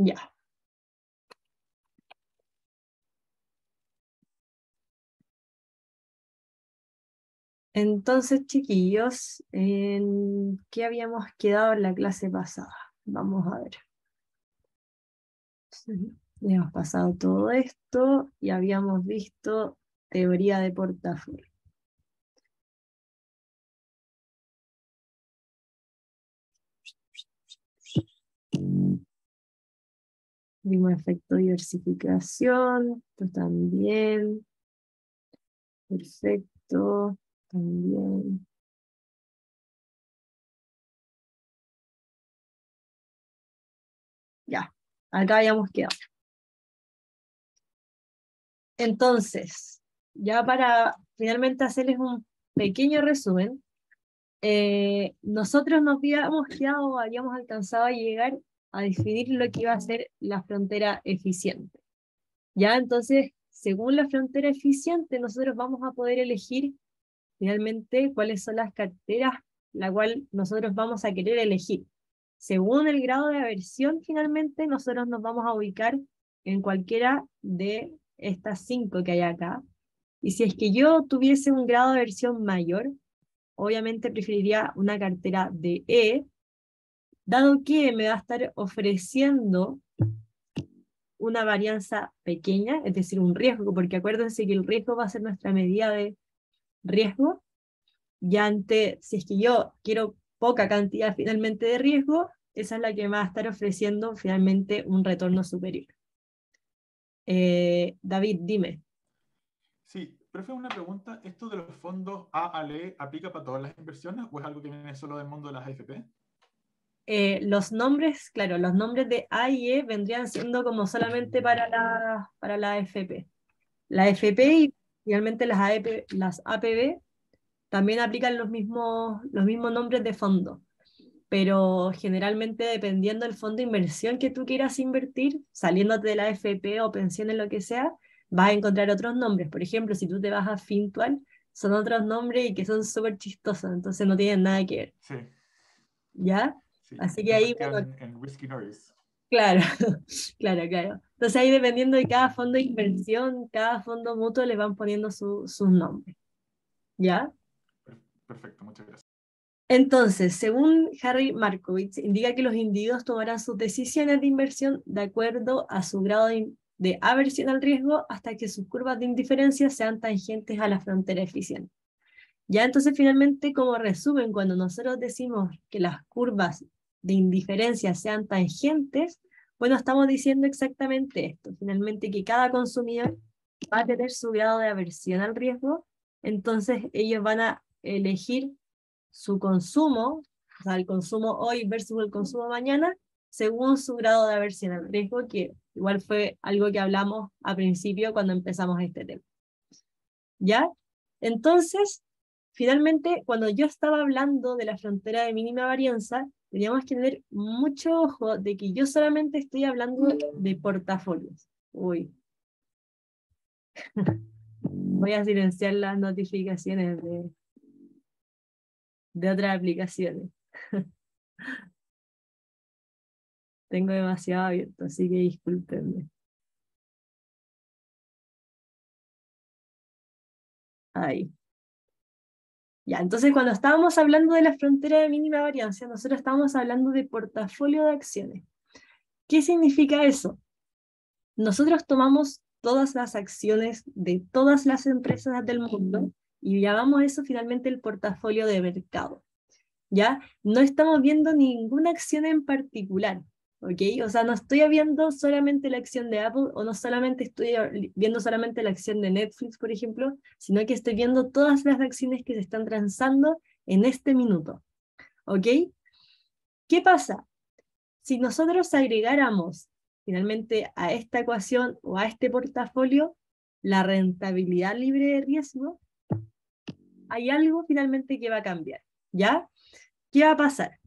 Ya. Entonces, chiquillos, ¿en qué habíamos quedado en la clase pasada? Vamos a ver. Sí, ya hemos pasado todo esto y habíamos visto teoría de portafolio. Vimos efecto diversificación, esto también. Perfecto, también. Ya, acá habíamos quedado. Entonces, ya para finalmente hacerles un pequeño resumen, nosotros nos habíamos quedado, habíamos alcanzado a llegar a definir lo que iba a ser la frontera eficiente. Ya, entonces, según la frontera eficiente, nosotros vamos a poder elegir finalmente cuáles son las carteras la cual nosotros vamos a querer elegir. Según el grado de aversión, finalmente, nosotros nos vamos a ubicar en cualquiera de estas 5 que hay acá. Y si es que yo tuviese un grado de aversión mayor, obviamente preferiría una cartera de E, dado que me va a estar ofreciendo una varianza pequeña, es decir, un riesgo, porque acuérdense que el riesgo va a ser nuestra medida de riesgo, y si es que yo quiero poca cantidad finalmente de riesgo, esa es la que me va a estar ofreciendo finalmente un retorno superior. David, dime. Sí, profe, una pregunta. ¿Esto de los fondos A al E aplica para todas las inversiones o es algo que viene solo del mundo de las AFP? Los nombres, claro, los nombres de A y E vendrían siendo como solamente para la AFP. La AFP Ya, y finalmente las APB también aplican los mismos nombres de fondo, pero generalmente dependiendo del fondo de inversión que tú quieras invertir, saliéndote de la AFP o pensiones, lo que sea, vas a encontrar otros nombres. Por ejemplo, si tú te vas a Fintual, son otros nombres y que son súper chistosos, entonces no tienen nada que ver, sí, ¿ya? sí. Así Yo que he ahí, invertido bueno, en Risky Norris. claro, claro, claro. Entonces ahí dependiendo de cada fondo de inversión, cada fondo mutuo le van poniendo sus nombres, ¿ya? Perfecto, muchas gracias. Entonces, según Harry Markowitz, indica que los individuos tomarán sus decisiones de inversión de acuerdo a su grado de aversión al riesgo hasta que sus curvas de indiferencia sean tangentes a la frontera eficiente. Ya entonces, finalmente, como resumen, cuando nosotros decimos que las curvas de indiferencia sean tangentes, bueno, estamos diciendo exactamente esto, finalmente que cada consumidor va a tener su grado de aversión al riesgo, entonces ellos van a elegir su consumo, o sea, el consumo hoy versus el consumo mañana, según su grado de aversión al riesgo, que igual fue algo que hablamos a principio cuando empezamos este tema. ¿Ya? Entonces, finalmente, cuando yo estaba hablando de la frontera de mínima varianza, teníamos que tener mucho ojo de que yo solamente estoy hablando de portafolios. Uy, voy a silenciar las notificaciones de otras aplicaciones. Tengo demasiado abierto, así que discúlpenme. Ahí. Ya, entonces cuando estábamos hablando de la frontera de mínima varianza, nosotros estábamos hablando de portafolio de acciones. ¿Qué significa eso? Nosotros tomamos todas las acciones de todas las empresas del mundo y llamamos eso finalmente el portafolio de mercado. ¿Ya? No estamos viendo ninguna acción en particular, ¿ok? O sea, no estoy viendo solamente la acción de Apple o no solamente estoy viendo solamente la acción de Netflix, por ejemplo, sino que estoy viendo todas las acciones que se están transando en este minuto, ¿ok? ¿Qué pasa? Si nosotros agregáramos finalmente a esta ecuación o a este portafolio la rentabilidad libre de riesgo, hay algo finalmente que va a cambiar, ¿ya? ¿Qué va a pasar?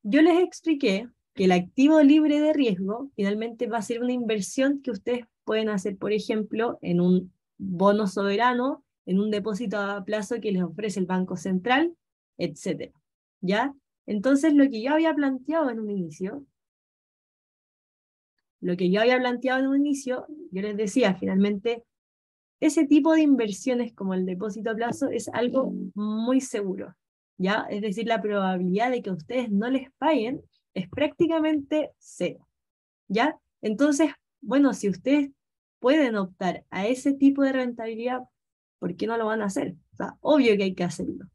Yo les expliqué que el activo libre de riesgo finalmente va a ser una inversión que ustedes pueden hacer, por ejemplo, en un bono soberano, en un depósito a plazo que les ofrece el Banco Central, etcétera. ¿Ya? Entonces, lo que yo había planteado en un inicio lo que yo había planteado en un inicio, yo les decía, finalmente, ese tipo de inversiones como el depósito a plazo es algo muy seguro, ¿ya? Es decir, la probabilidad de que ustedes no les paguen es prácticamente cero, ¿ya? Entonces, bueno, si ustedes pueden optar a ese tipo de rentabilidad, ¿por qué no lo van a hacer? O sea, obvio que hay que hacerlo.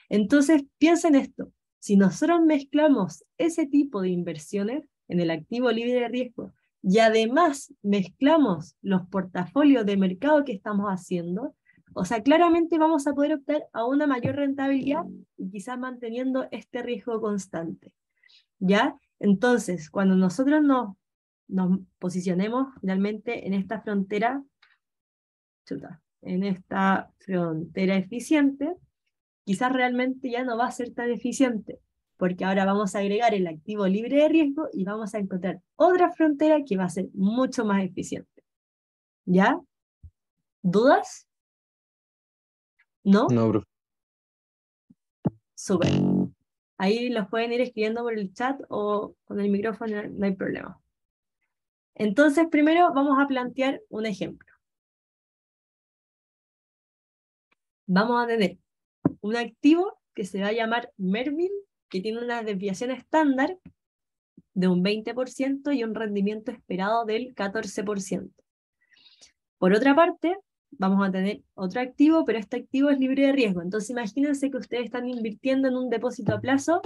Entonces, piensen esto, si nosotros mezclamos ese tipo de inversiones en el activo libre de riesgo y además mezclamos los portafolios de mercado que estamos haciendo, o sea, claramente vamos a poder optar a una mayor rentabilidad y quizás manteniendo este riesgo constante, ¿ya? Entonces, cuando nosotros nos posicionemos finalmente en esta frontera, en esta frontera eficiente, quizás realmente ya no va a ser tan eficiente, porque ahora vamos a agregar el activo libre de riesgo y vamos a encontrar otra frontera que va a ser mucho más eficiente. ¿Ya? ¿Dudas? ¿No? No, profe. Súper. Ahí los pueden ir escribiendo por el chat o con el micrófono, no hay problema. Entonces, primero vamos a plantear un ejemplo. Vamos a tener un activo que se va a llamar Mervin, que tiene una desviación estándar de un 20% y un rendimiento esperado del 14%. Por otra parte, vamos a tener otro activo, pero este activo es libre de riesgo. Entonces imagínense que ustedes están invirtiendo en un depósito a plazo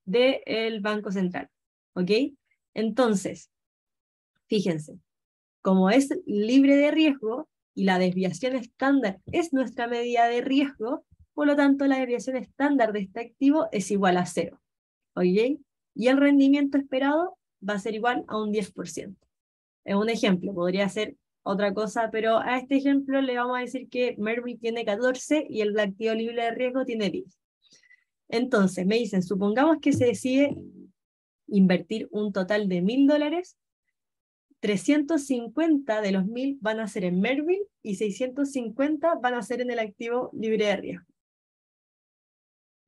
del Banco Central. ¿Ok? Entonces, fíjense, como es libre de riesgo y la desviación estándar es nuestra medida de riesgo, por lo tanto la desviación estándar de este activo es igual a 0. ¿Ok? Y el rendimiento esperado va a ser igual a un 10%. Es un ejemplo, podría ser otra cosa, pero a este ejemplo le vamos a decir que Mervyn tiene 14 y el activo libre de riesgo tiene 10. Entonces, me dicen, supongamos que se decide invertir un total de $1.000, 350 de los 1.000 van a ser en Mervyn y 650 van a ser en el activo libre de riesgo.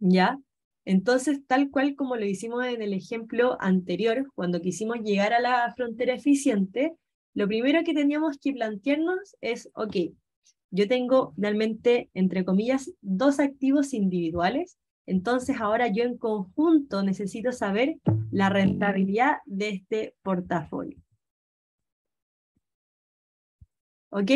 ¿Ya? Entonces, tal cual como lo hicimos en el ejemplo anterior, cuando quisimos llegar a la frontera eficiente, lo primero que teníamos que plantearnos es, ok, yo tengo realmente, entre comillas, dos activos individuales, entonces ahora yo en conjunto necesito saber la rentabilidad de este portafolio. ¿Ok?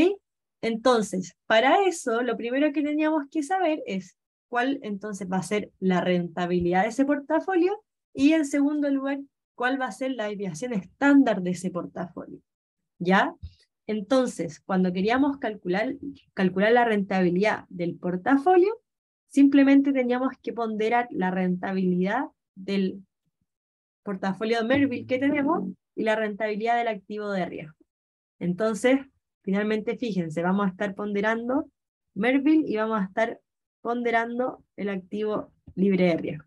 Entonces, para eso, lo primero que teníamos que saber es cuál entonces va a ser la rentabilidad de ese portafolio y en segundo lugar, cuál va a ser la desviación estándar de ese portafolio. ¿Ya? Entonces, cuando queríamos calcular la rentabilidad del portafolio, simplemente teníamos que ponderar la rentabilidad del portafolio de Merville que tenemos y la rentabilidad del activo de riesgo. Entonces, finalmente, fíjense, vamos a estar ponderando Merville y vamos a estar ponderando el activo libre de riesgo.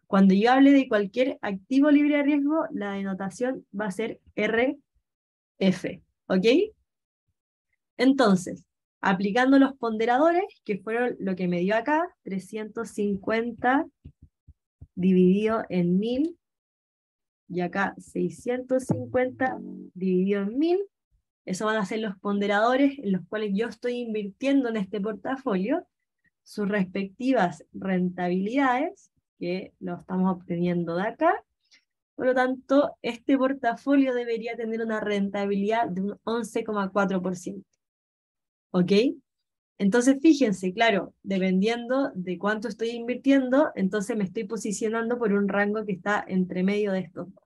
Cuando yo hable de cualquier activo libre de riesgo, la denotación va a ser RF, ¿ok? Entonces, aplicando los ponderadores, que fueron lo que me dio acá, 350 dividido en 1.000, y acá 650 dividido en 1.000, eso van a ser los ponderadores en los cuales yo estoy invirtiendo en este portafolio, sus respectivas rentabilidades, que lo estamos obteniendo de acá. Por lo tanto, este portafolio debería tener una rentabilidad de un 11,4%. ¿Ok? Entonces, fíjense, claro, dependiendo de cuánto estoy invirtiendo, entonces me estoy posicionando por un rango que está entre medio de estos dos.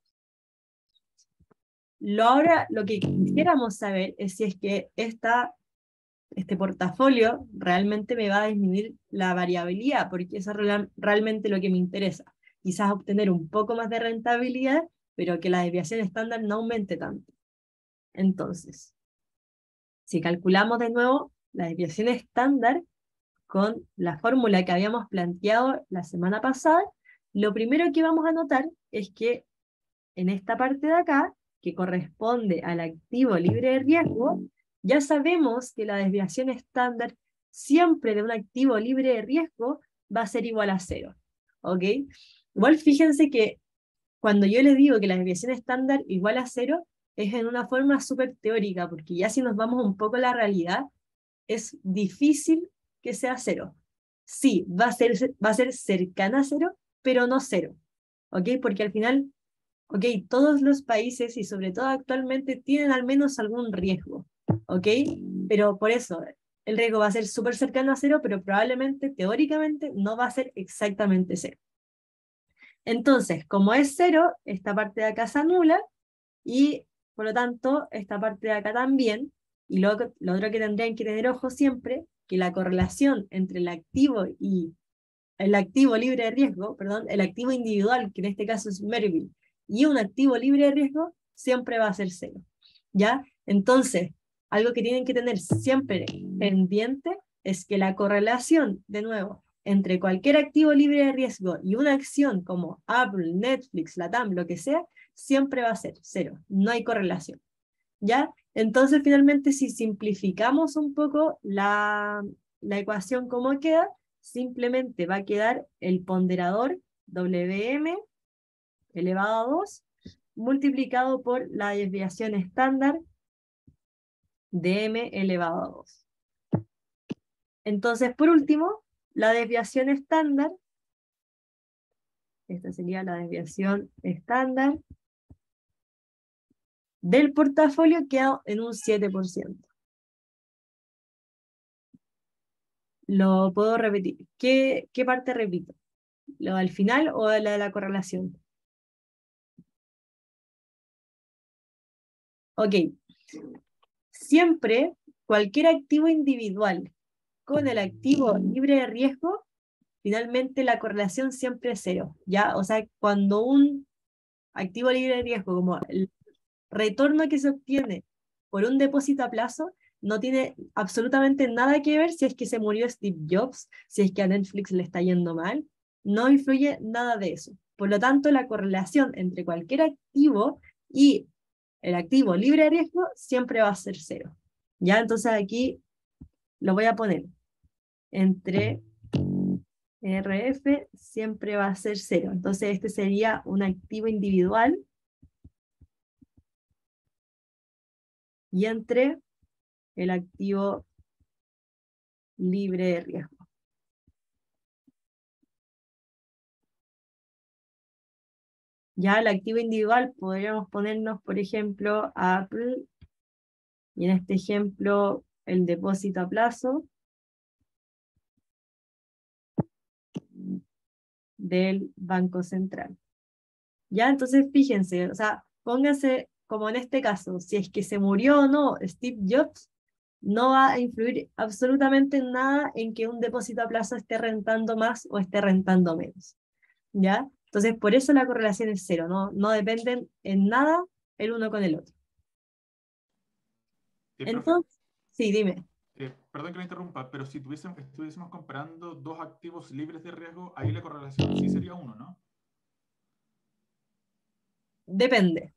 Ahora, lo que quisiéramos saber es si es que este portafolio realmente me va a disminuir la variabilidad, porque eso es realmente lo que me interesa. Quizás obtener un poco más de rentabilidad, pero que la desviación estándar no aumente tanto. Entonces, si calculamos de nuevo la desviación estándar con la fórmula que habíamos planteado la semana pasada, lo primero que vamos a notar es que en esta parte de acá, que corresponde al activo libre de riesgo, ya sabemos que la desviación estándar siempre de un activo libre de riesgo va a ser igual a 0. ¿Ok? Igual fíjense que cuando yo les digo que la desviación estándar igual a 0, es en una forma súper teórica, porque ya si nos vamos un poco a la realidad, es difícil que sea cero. Sí, va a ser cercana a cero, pero no cero, ¿ok? Porque al final, ok, todos los países y sobre todo actualmente tienen al menos algún riesgo, ¿ok? Pero por eso, el riesgo va a ser súper cercano a cero, pero probablemente, teóricamente, no va a ser exactamente cero. Entonces, como es cero, esta parte de acá se anula y por lo tanto esta parte de acá también. Y lo otro que tendrían que tener ojo siempre, que la correlación entre el activo libre de riesgo, perdón, el activo individual, que en este caso es Merville, y un activo libre de riesgo, siempre va a ser cero. ¿Ya? Entonces, algo que tienen que tener siempre pendiente es que la correlación, de nuevo, entre cualquier activo libre de riesgo y una acción como Apple, Netflix, Latam, lo que sea, siempre va a ser cero. No hay correlación. ¿Ya? Entonces, finalmente, si simplificamos un poco la ecuación como queda, simplemente va a quedar el ponderador Wm elevado a 2 multiplicado por la desviación estándar dm elevado a 2. Entonces, por último, la desviación estándar, esta sería la desviación estándar del portafolio, queda en un 7%. Lo puedo repetir. ¿Qué parte repito? ¿Lo al final o la de la correlación? Ok. Siempre, cualquier activo individual con el activo libre de riesgo, finalmente la correlación siempre es cero, ¿ya? O sea, cuando un activo libre de riesgo, como el retorno que se obtiene por un depósito a plazo, no tiene absolutamente nada que ver si es que se murió Steve Jobs, si es que a Netflix le está yendo mal, no influye nada de eso. Por lo tanto, la correlación entre cualquier activo y el activo libre de riesgo siempre va a ser cero. ¿Ya? Entonces aquí lo voy a poner entre RF siempre va a ser cero. Entonces este sería un activo individual y entre el activo libre de riesgo. Ya el activo individual podríamos ponernos, por ejemplo, a Apple, y en este ejemplo el depósito a plazo del Banco Central. Ya, entonces fíjense, o sea, pónganse como en este caso, si es que se murió o no Steve Jobs, no va a influir absolutamente en nada en que un depósito a plazo esté rentando más o esté rentando menos. ¿Ya? Entonces, por eso la correlación es cero, no dependen en nada el uno con el otro. Profe, Entonces, sí, dime. perdón que lo interrumpa, pero si estuviésemos comparando dos activos libres de riesgo, ahí la correlación sí sería uno, ¿no? Depende,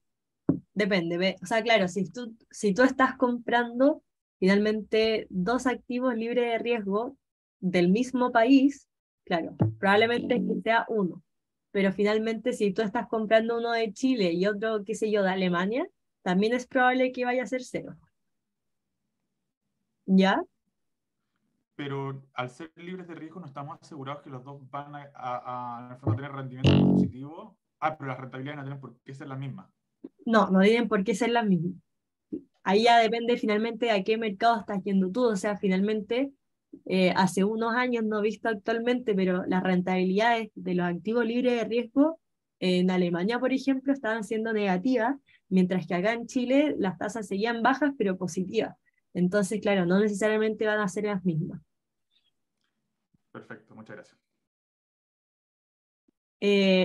depende. O sea, claro, si tú estás comprando finalmente dos activos libres de riesgo del mismo país, claro, probablemente que sea uno. Pero finalmente, si tú estás comprando uno de Chile y otro, qué sé yo, de Alemania, también es probable que vaya a ser cero. ¿Ya? Pero al ser libres de riesgo no estamos asegurados que los dos van en el fondo, a tener rendimientos positivos. Ah, pero las rentabilidades no tienen por qué ser las mismas. No tienen por qué ser las mismas. Ahí ya depende finalmente a qué mercado estás yendo tú. O sea, finalmente, hace unos años, no visto actualmente, pero las rentabilidades de los activos libres de riesgo en Alemania, por ejemplo, estaban siendo negativas, mientras que acá en Chile las tasas seguían bajas, pero positivas. Entonces, claro, no necesariamente van a ser las mismas. Perfecto, muchas gracias.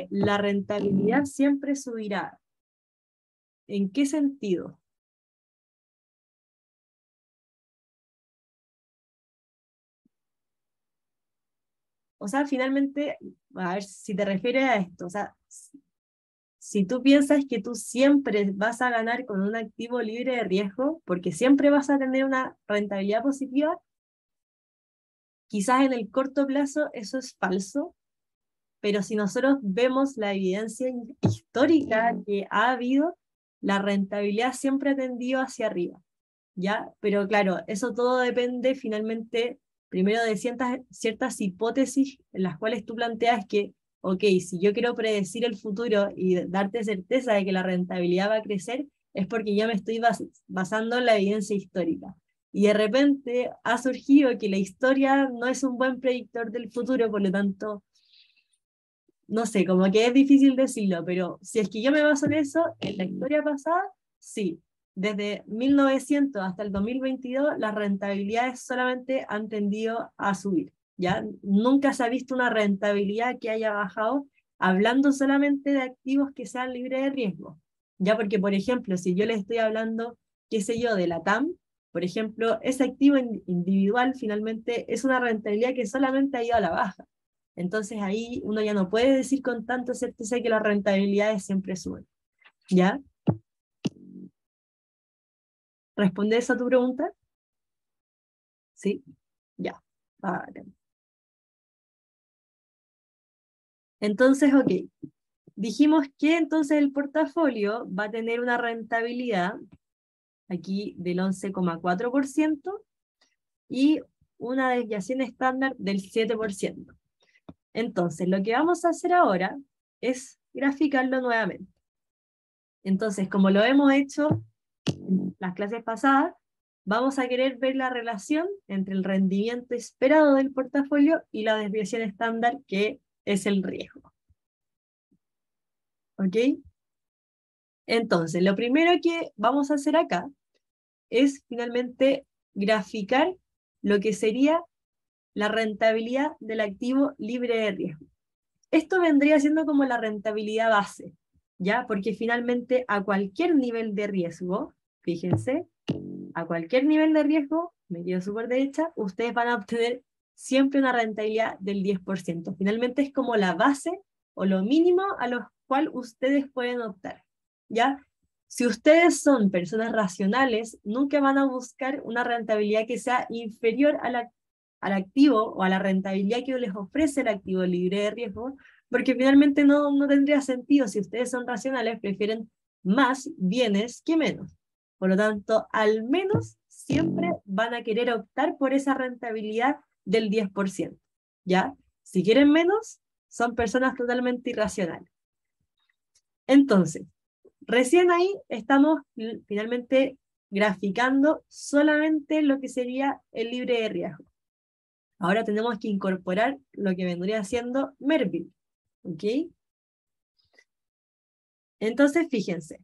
La rentabilidad siempre subirá. ¿En qué sentido? O sea, finalmente, a ver si te refieres a esto, o sea, si tú piensas que tú siempre vas a ganar con un activo libre de riesgo, porque siempre vas a tener una rentabilidad positiva, quizás en el corto plazo eso es falso, pero si nosotros vemos la evidencia histórica que ha habido, la rentabilidad siempre ha tendido hacia arriba, ¿ya? Pero claro, eso todo depende finalmente, primero de ciertas hipótesis en las cuales tú planteas que, ok, si yo quiero predecir el futuro y darte certeza de que la rentabilidad va a crecer, es porque yo me estoy basando en la evidencia histórica. Y de repente ha surgido que la historia no es un buen predictor del futuro, por lo tanto, no sé, como que es difícil decirlo, pero si es que yo me baso en eso, en la historia pasada, sí. Desde 1900 hasta el 2022, las rentabilidades solamente han tendido a subir, ¿ya? Nunca se ha visto una rentabilidad que haya bajado, hablando solamente de activos que sean libres de riesgo, ¿ya? Porque, por ejemplo, si yo le estoy hablando, qué sé yo, de la TAM, por ejemplo, ese activo individual finalmente es una rentabilidad que solamente ha ido a la baja. Entonces ahí uno ya no puede decir con tanta certeza que las rentabilidades siempre suben, ¿ya? ¿Respondes a tu pregunta? Sí, ya. Vale. Entonces, ok. Dijimos que entonces el portafolio va a tener una rentabilidad aquí del 11,4% y una desviación estándar del 7%. Entonces, lo que vamos a hacer ahora es graficarlo nuevamente. Entonces, como lo hemos hecho en las clases pasadas, vamos a querer ver la relación entre el rendimiento esperado del portafolio y la desviación estándar, que es el riesgo. ¿Ok? Entonces, lo primero que vamos a hacer acá es finalmente graficar lo que sería la rentabilidad del activo libre de riesgo. Esto vendría siendo como la rentabilidad base, ¿ya? Porque finalmente a cualquier nivel de riesgo, fíjense, a cualquier nivel de riesgo, me quedo súper derecha, ustedes van a obtener siempre una rentabilidad del 10%. Finalmente es como la base o lo mínimo a lo cual ustedes pueden optar, ¿ya? Si ustedes son personas racionales, nunca van a buscar una rentabilidad que sea inferior al activo o a la rentabilidad que les ofrece el activo libre de riesgo, porque finalmente no tendría sentido. Si ustedes son racionales, prefieren más bienes que menos. Por lo tanto, al menos siempre van a querer optar por esa rentabilidad del 10%, ¿ya? Si quieren menos, son personas totalmente irracionales. Entonces, recién ahí estamos finalmente graficando solamente lo que sería el libre de riesgo. Ahora tenemos que incorporar lo que vendría siendo Merville, ¿ok? Entonces, fíjense,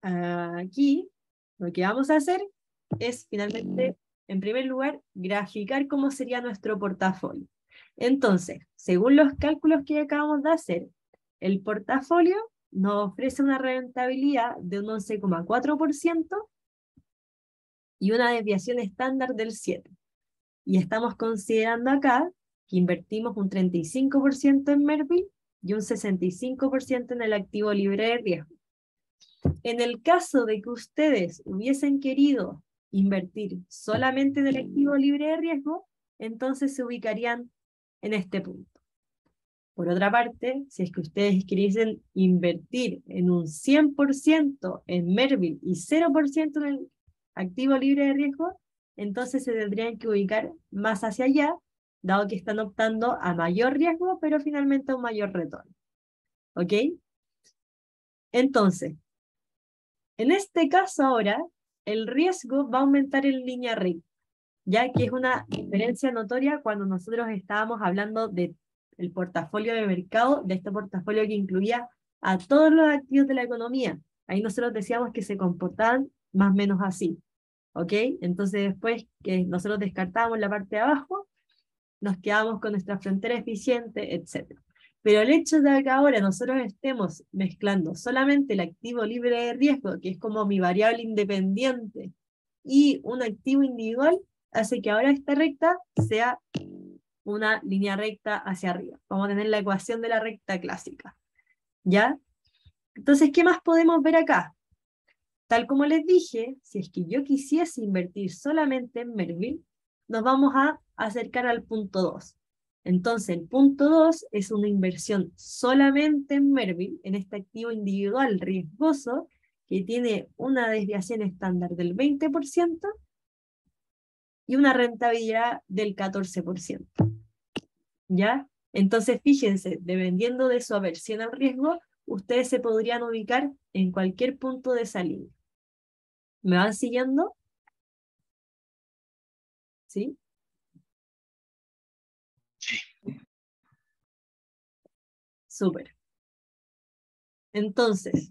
aquí lo que vamos a hacer es finalmente, en primer lugar, graficar cómo sería nuestro portafolio. Entonces, según los cálculos que acabamos de hacer, el portafolio nos ofrece una rentabilidad de un 11,4% y una desviación estándar del 7%. Y estamos considerando acá que invertimos un 35% en Merville y un 65% en el activo libre de riesgo. En el caso de que ustedes hubiesen querido invertir solamente en el activo libre de riesgo, entonces se ubicarían en este punto. Por otra parte, si es que ustedes quisiesen invertir en un 100% en Merville y 0% en el activo libre de riesgo, entonces se tendrían que ubicar más hacia allá, dado que están optando a mayor riesgo, pero finalmente a un mayor retorno. ¿Ok? Entonces, en este caso ahora, el riesgo va a aumentar en línea recta, ya que es una diferencia notoria cuando nosotros estábamos hablando del portafolio de mercado, de este portafolio que incluía a todos los activos de la economía. Ahí nosotros decíamos que se comportaban más o menos así, ¿ok? Entonces después que nosotros descartábamos la parte de abajo, nos quedamos con nuestra frontera eficiente, etc. Pero el hecho de que ahora nosotros estemos mezclando solamente el activo libre de riesgo, que es como mi variable independiente, y un activo individual, hace que ahora esta recta sea una línea recta hacia arriba. Vamos a tener la ecuación de la recta clásica, ¿ya? Entonces, ¿qué más podemos ver acá? Tal como les dije, si es que yo quisiese invertir solamente en Merville, nos vamos a acercar al punto 2. Entonces, el punto 2 es una inversión solamente en Mervil, en este activo individual riesgoso, que tiene una desviación estándar del 20% y una rentabilidad del 14%. ¿Ya? Entonces, fíjense, dependiendo de su aversión al riesgo, ustedes se podrían ubicar en cualquier punto de esa línea. ¿Me van siguiendo? ¿Sí? Sí. Súper. Entonces,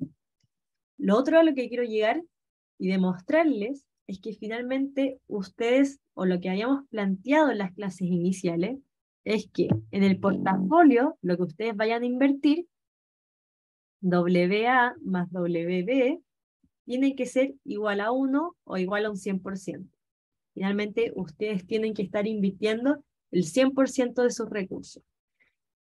lo otro a lo que quiero llegar y demostrarles es que finalmente ustedes, o lo que habíamos planteado en las clases iniciales, es que en el portafolio, lo que ustedes vayan a invertir, WA más WB, tiene que ser igual a 1 o igual a un 100%. Finalmente, ustedes tienen que estar invirtiendo el 100% de sus recursos.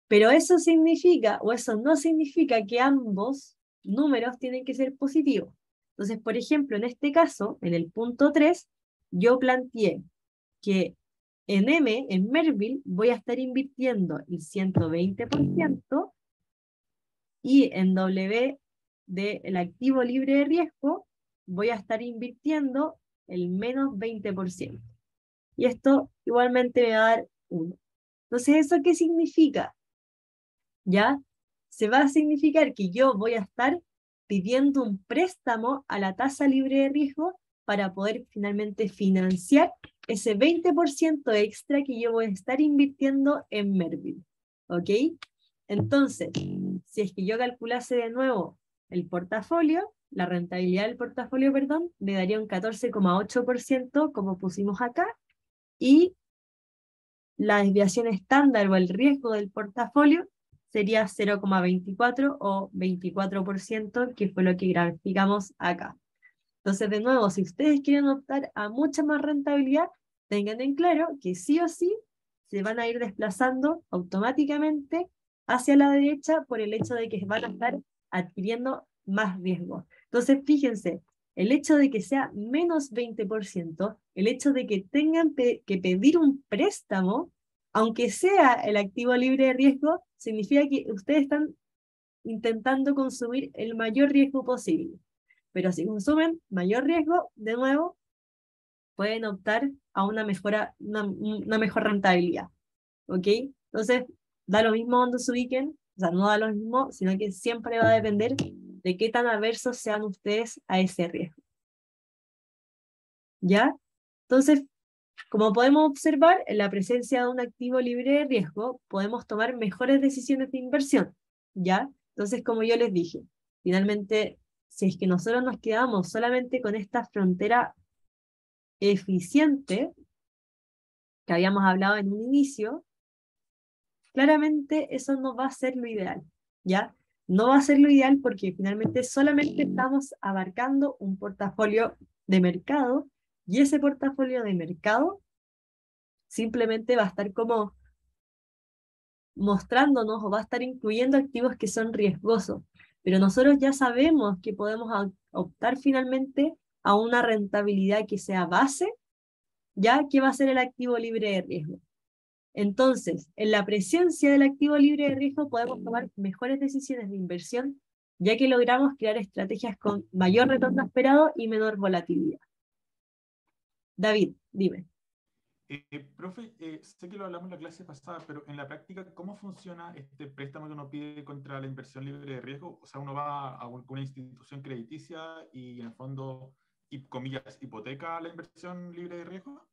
Pero eso significa, o eso no significa que ambos números tienen que ser positivos. Entonces, por ejemplo, en este caso, en el punto 3, yo planteé que en M, en Merville, voy a estar invirtiendo el 120% y en W del activo libre de riesgo voy a estar invirtiendo el menos 20%. Y esto igualmente me va a dar 1. Entonces, ¿eso qué significa? ¿Ya? Se va a significar que yo voy a estar pidiendo un préstamo a la tasa libre de riesgo para poder finalmente financiar ese 20% extra que yo voy a estar invirtiendo en Merville. ¿Ok? Entonces, si es que yo calculase de nuevo el portafolio, la rentabilidad del portafolio, perdón, me daría un 14,8% como pusimos acá, y la desviación estándar o el riesgo del portafolio sería 0,24 o 24%, que fue lo que graficamos acá. Entonces, de nuevo, si ustedes quieren optar a mucha más rentabilidad, tengan en claro que sí o sí se van a ir desplazando automáticamente hacia la derecha por el hecho de que van a estar adquiriendo más riesgo. Entonces, fíjense, el hecho de que sea menos 20%, el hecho de que tengan que pedir un préstamo, aunque sea el activo libre de riesgo, significa que ustedes están intentando consumir el mayor riesgo posible. Pero si consumen mayor riesgo, de nuevo, pueden optar a una mejor rentabilidad. ¿Ok? Entonces, da lo mismo donde se ubiquen, o sea, no da lo mismo, sino que siempre va a depender de qué tan aversos sean ustedes a ese riesgo. ¿Ya? Entonces, como podemos observar, en la presencia de un activo libre de riesgo, podemos tomar mejores decisiones de inversión. ¿Ya? Entonces, como yo les dije, finalmente, si es que nosotros nos quedamos solamente con esta frontera eficiente que habíamos hablado en un inicio, claramente eso no va a ser lo ideal, ¿ya? No va a ser lo ideal porque finalmente solamente estamos abarcando un portafolio de mercado, y ese portafolio de mercado simplemente va a estar como mostrándonos o va a estar incluyendo activos que son riesgosos, pero nosotros ya sabemos que podemos optar finalmente a una rentabilidad que sea base, ya que va a ser el activo libre de riesgo. Entonces, en la presencia del activo libre de riesgo podemos tomar mejores decisiones de inversión, ya que logramos crear estrategias con mayor retorno esperado y menor volatilidad. David, dime. Profe, sé que lo hablamos en la clase pasada, pero en la práctica, ¿cómo funciona este préstamo que uno pide contra la inversión libre de riesgo? O sea, uno va a una institución crediticia y en el fondo, y comillas, hipoteca la inversión libre de riesgo.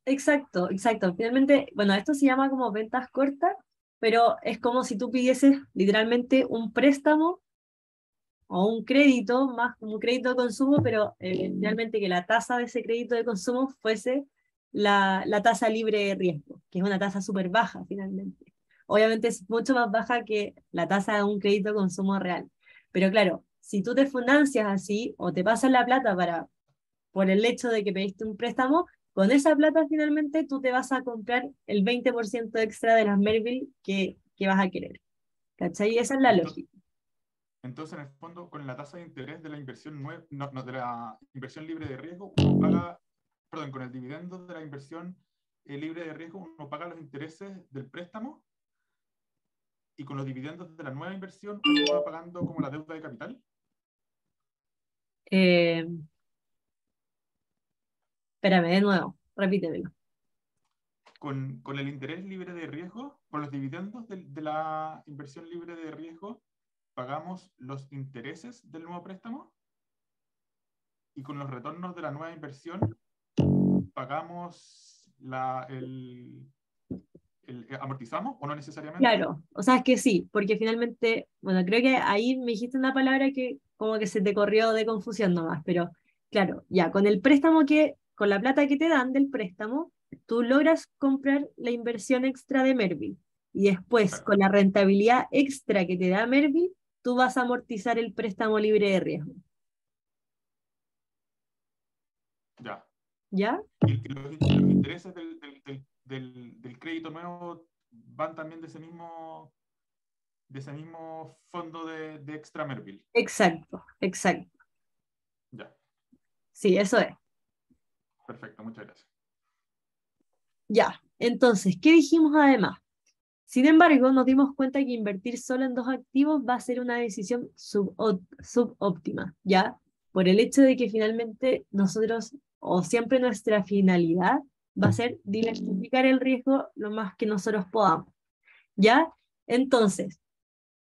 Exacto, exacto. Finalmente, bueno, esto se llama como ventas cortas, pero es como si tú pidieses literalmente un préstamo o un crédito, más como un crédito de consumo, pero finalmente que la tasa de ese crédito de consumo fuese la tasa libre de riesgo, que es una tasa súper baja finalmente. Obviamente es mucho más baja que la tasa de un crédito de consumo real. Pero claro, si tú te financias así o te pasas la plata por el hecho de que pediste un préstamo, con esa plata finalmente tú te vas a comprar el 20% extra de las Merville que vas a querer. ¿Cachai? Esa es la Entonces, lógica. entonces, en el fondo, con la tasa de interés de la inversión no, de la inversión libre de riesgo, uno paga, perdón, con el dividendo de la inversión libre de riesgo uno paga los intereses del préstamo y con los dividendos de la nueva inversión uno va pagando como la deuda de capital. Eh, Espérame, de nuevo, repítemelo. Con el interés libre de riesgo, con los dividendos de la inversión libre de riesgo, pagamos los intereses del nuevo préstamo y con los retornos de la nueva inversión pagamos amortizamos o no necesariamente. Claro, o sea, es que sí, porque finalmente, bueno, creo que ahí me dijiste una palabra que como que se te corrió de confusión nomás, pero claro, ya, con el préstamo con la plata que te dan del préstamo, tú logras comprar la inversión extra de Mervil. Y después, Claro, con la rentabilidad extra que te da Mervil, tú vas a amortizar el préstamo libre de riesgo. ya. ¿Ya? Y los intereses del crédito nuevo van también de ese mismo fondo de extra Merville. Exacto, exacto. Ya, Sí, eso es. perfecto, muchas gracias. Ya. Entonces, ¿qué dijimos además? Sin embargo, nos dimos cuenta que invertir solo en dos activos va a ser una decisión subóptima, ¿ya? Por el hecho de que finalmente nosotros, o siempre nuestra finalidad, va a ser diversificar el riesgo lo más que nosotros podamos, ¿ya? Entonces,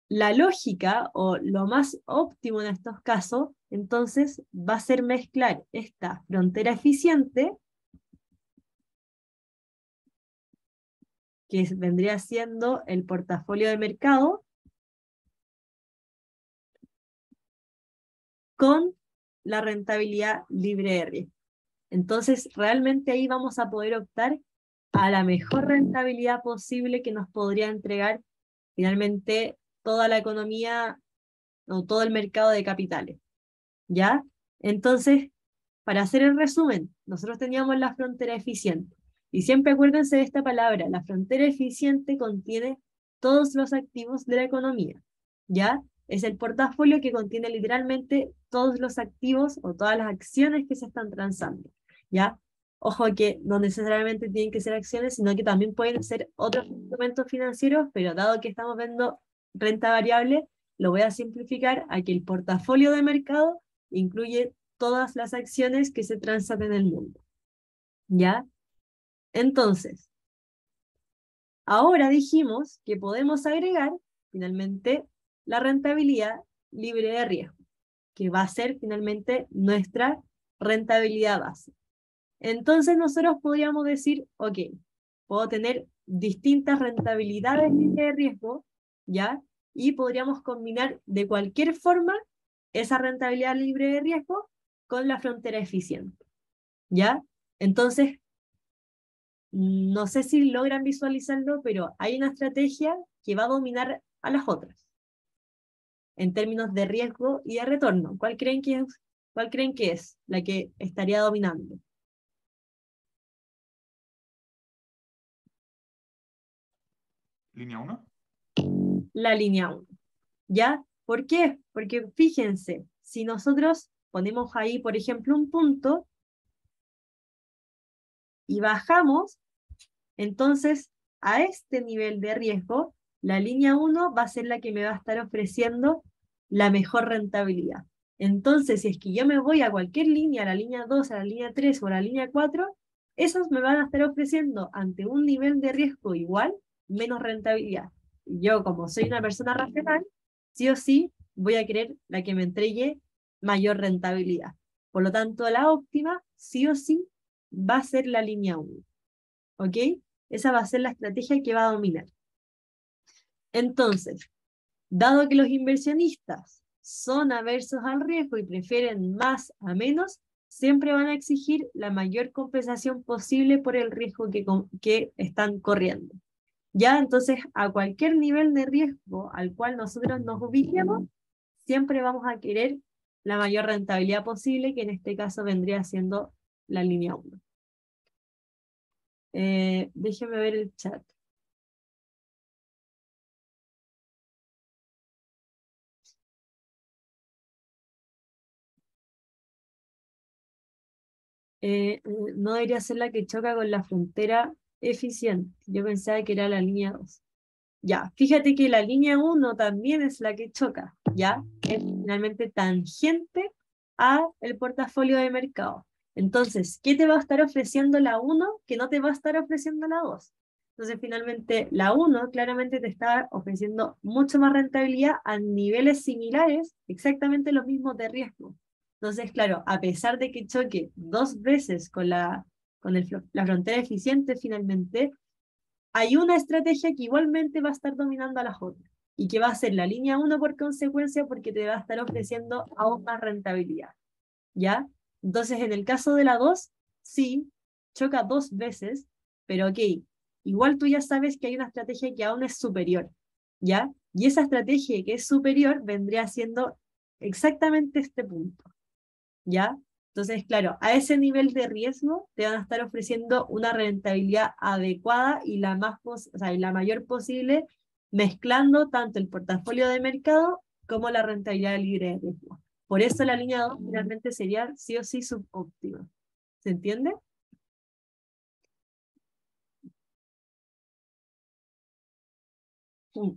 la lógica o lo más óptimo en estos casos, entonces, va a ser mezclar esta frontera eficiente, que vendría siendo el portafolio de mercado, con la rentabilidad libre de riesgo. Entonces, realmente ahí vamos a poder optar a la mejor rentabilidad posible que nos podría entregar finalmente toda la economía o todo el mercado de capitales. ¿Ya? Entonces, para hacer el resumen, nosotros teníamos la frontera eficiente. Y siempre acuérdense de esta palabra, la frontera eficiente contiene todos los activos de la economía. ¿Ya? Es el portafolio que contiene literalmente todos los activos o todas las acciones que se están transando. ¿Ya? Ojo que no necesariamente tienen que ser acciones, sino que también pueden ser otros instrumentos financieros, pero dado que estamos viendo renta variable, lo voy a simplificar a que el portafolio de mercado incluye todas las acciones que se transan en el mundo. ¿Ya? Entonces, ahora dijimos que podemos agregar finalmente la rentabilidad libre de riesgo, que va a ser finalmente nuestra rentabilidad base. Entonces nosotros podríamos decir, ok, puedo tener distintas rentabilidades libres de riesgo, ¿ya? Y podríamos combinar de cualquier forma esa rentabilidad libre de riesgo con la frontera eficiente, ¿ya? Entonces, no sé si logran visualizarlo, pero hay una estrategia que va a dominar a las otras en términos de riesgo y de retorno. Cuál creen que es la que estaría dominando? Línea 1. La línea 1. ¿Ya? ¿Por qué? Porque fíjense, si nosotros ponemos ahí, por ejemplo, un punto y bajamos, entonces a este nivel de riesgo, la línea 1 va a ser la que me va a estar ofreciendo la mejor rentabilidad. Entonces, si es que yo me voy a cualquier línea, a la línea 2, a la línea 3 o a la línea 4, esos me van a estar ofreciendo ante un nivel de riesgo igual, menos rentabilidad. Yo, como soy una persona racional, sí o sí voy a querer la que me entregue mayor rentabilidad. Por lo tanto, la óptima, sí o sí, va a ser la línea 1. ¿Ok? Esa va a ser la estrategia que va a dominar. Entonces, dado que los inversionistas son aversos al riesgo y prefieren más a menos, siempre van a exigir la mayor compensación posible por el riesgo que están corriendo. Ya, entonces, a cualquier nivel de riesgo al cual nosotros nos ubiquemos, siempre vamos a querer la mayor rentabilidad posible, que en este caso vendría siendo la línea 1. Déjenme ver el chat. No debería ser la que choca con la frontera eficiente. Yo pensaba que era la línea 2. Ya, fíjate que la línea 1 también es la que choca, ¿ya? Es finalmente tangente a el portafolio de mercado. Entonces, ¿qué te va a estar ofreciendo la 1 que no te va a estar ofreciendo la 2? Entonces, finalmente, la 1 claramente te está ofreciendo mucho más rentabilidad a niveles similares, exactamente los mismos de riesgo. Entonces, claro, a pesar de que choque 2 veces con la frontera eficiente, finalmente, hay una estrategia que igualmente va a estar dominando a las otras y que va a ser la línea 1 por consecuencia porque te va a estar ofreciendo aún más rentabilidad, ¿ya? Entonces, en el caso de la 2, sí, choca 2 veces, pero ok, igual tú ya sabes que hay una estrategia que aún es superior, ¿ya? Y esa estrategia que es superior vendría siendo exactamente este punto, ¿ya? Entonces, claro, a ese nivel de riesgo te van a estar ofreciendo una rentabilidad adecuada y o sea, y la mayor posible, mezclando tanto el portafolio de mercado como la rentabilidad libre de riesgo. Por eso la línea 2 finalmente sería sí o sí subóptima. ¿Se entiende? Mm,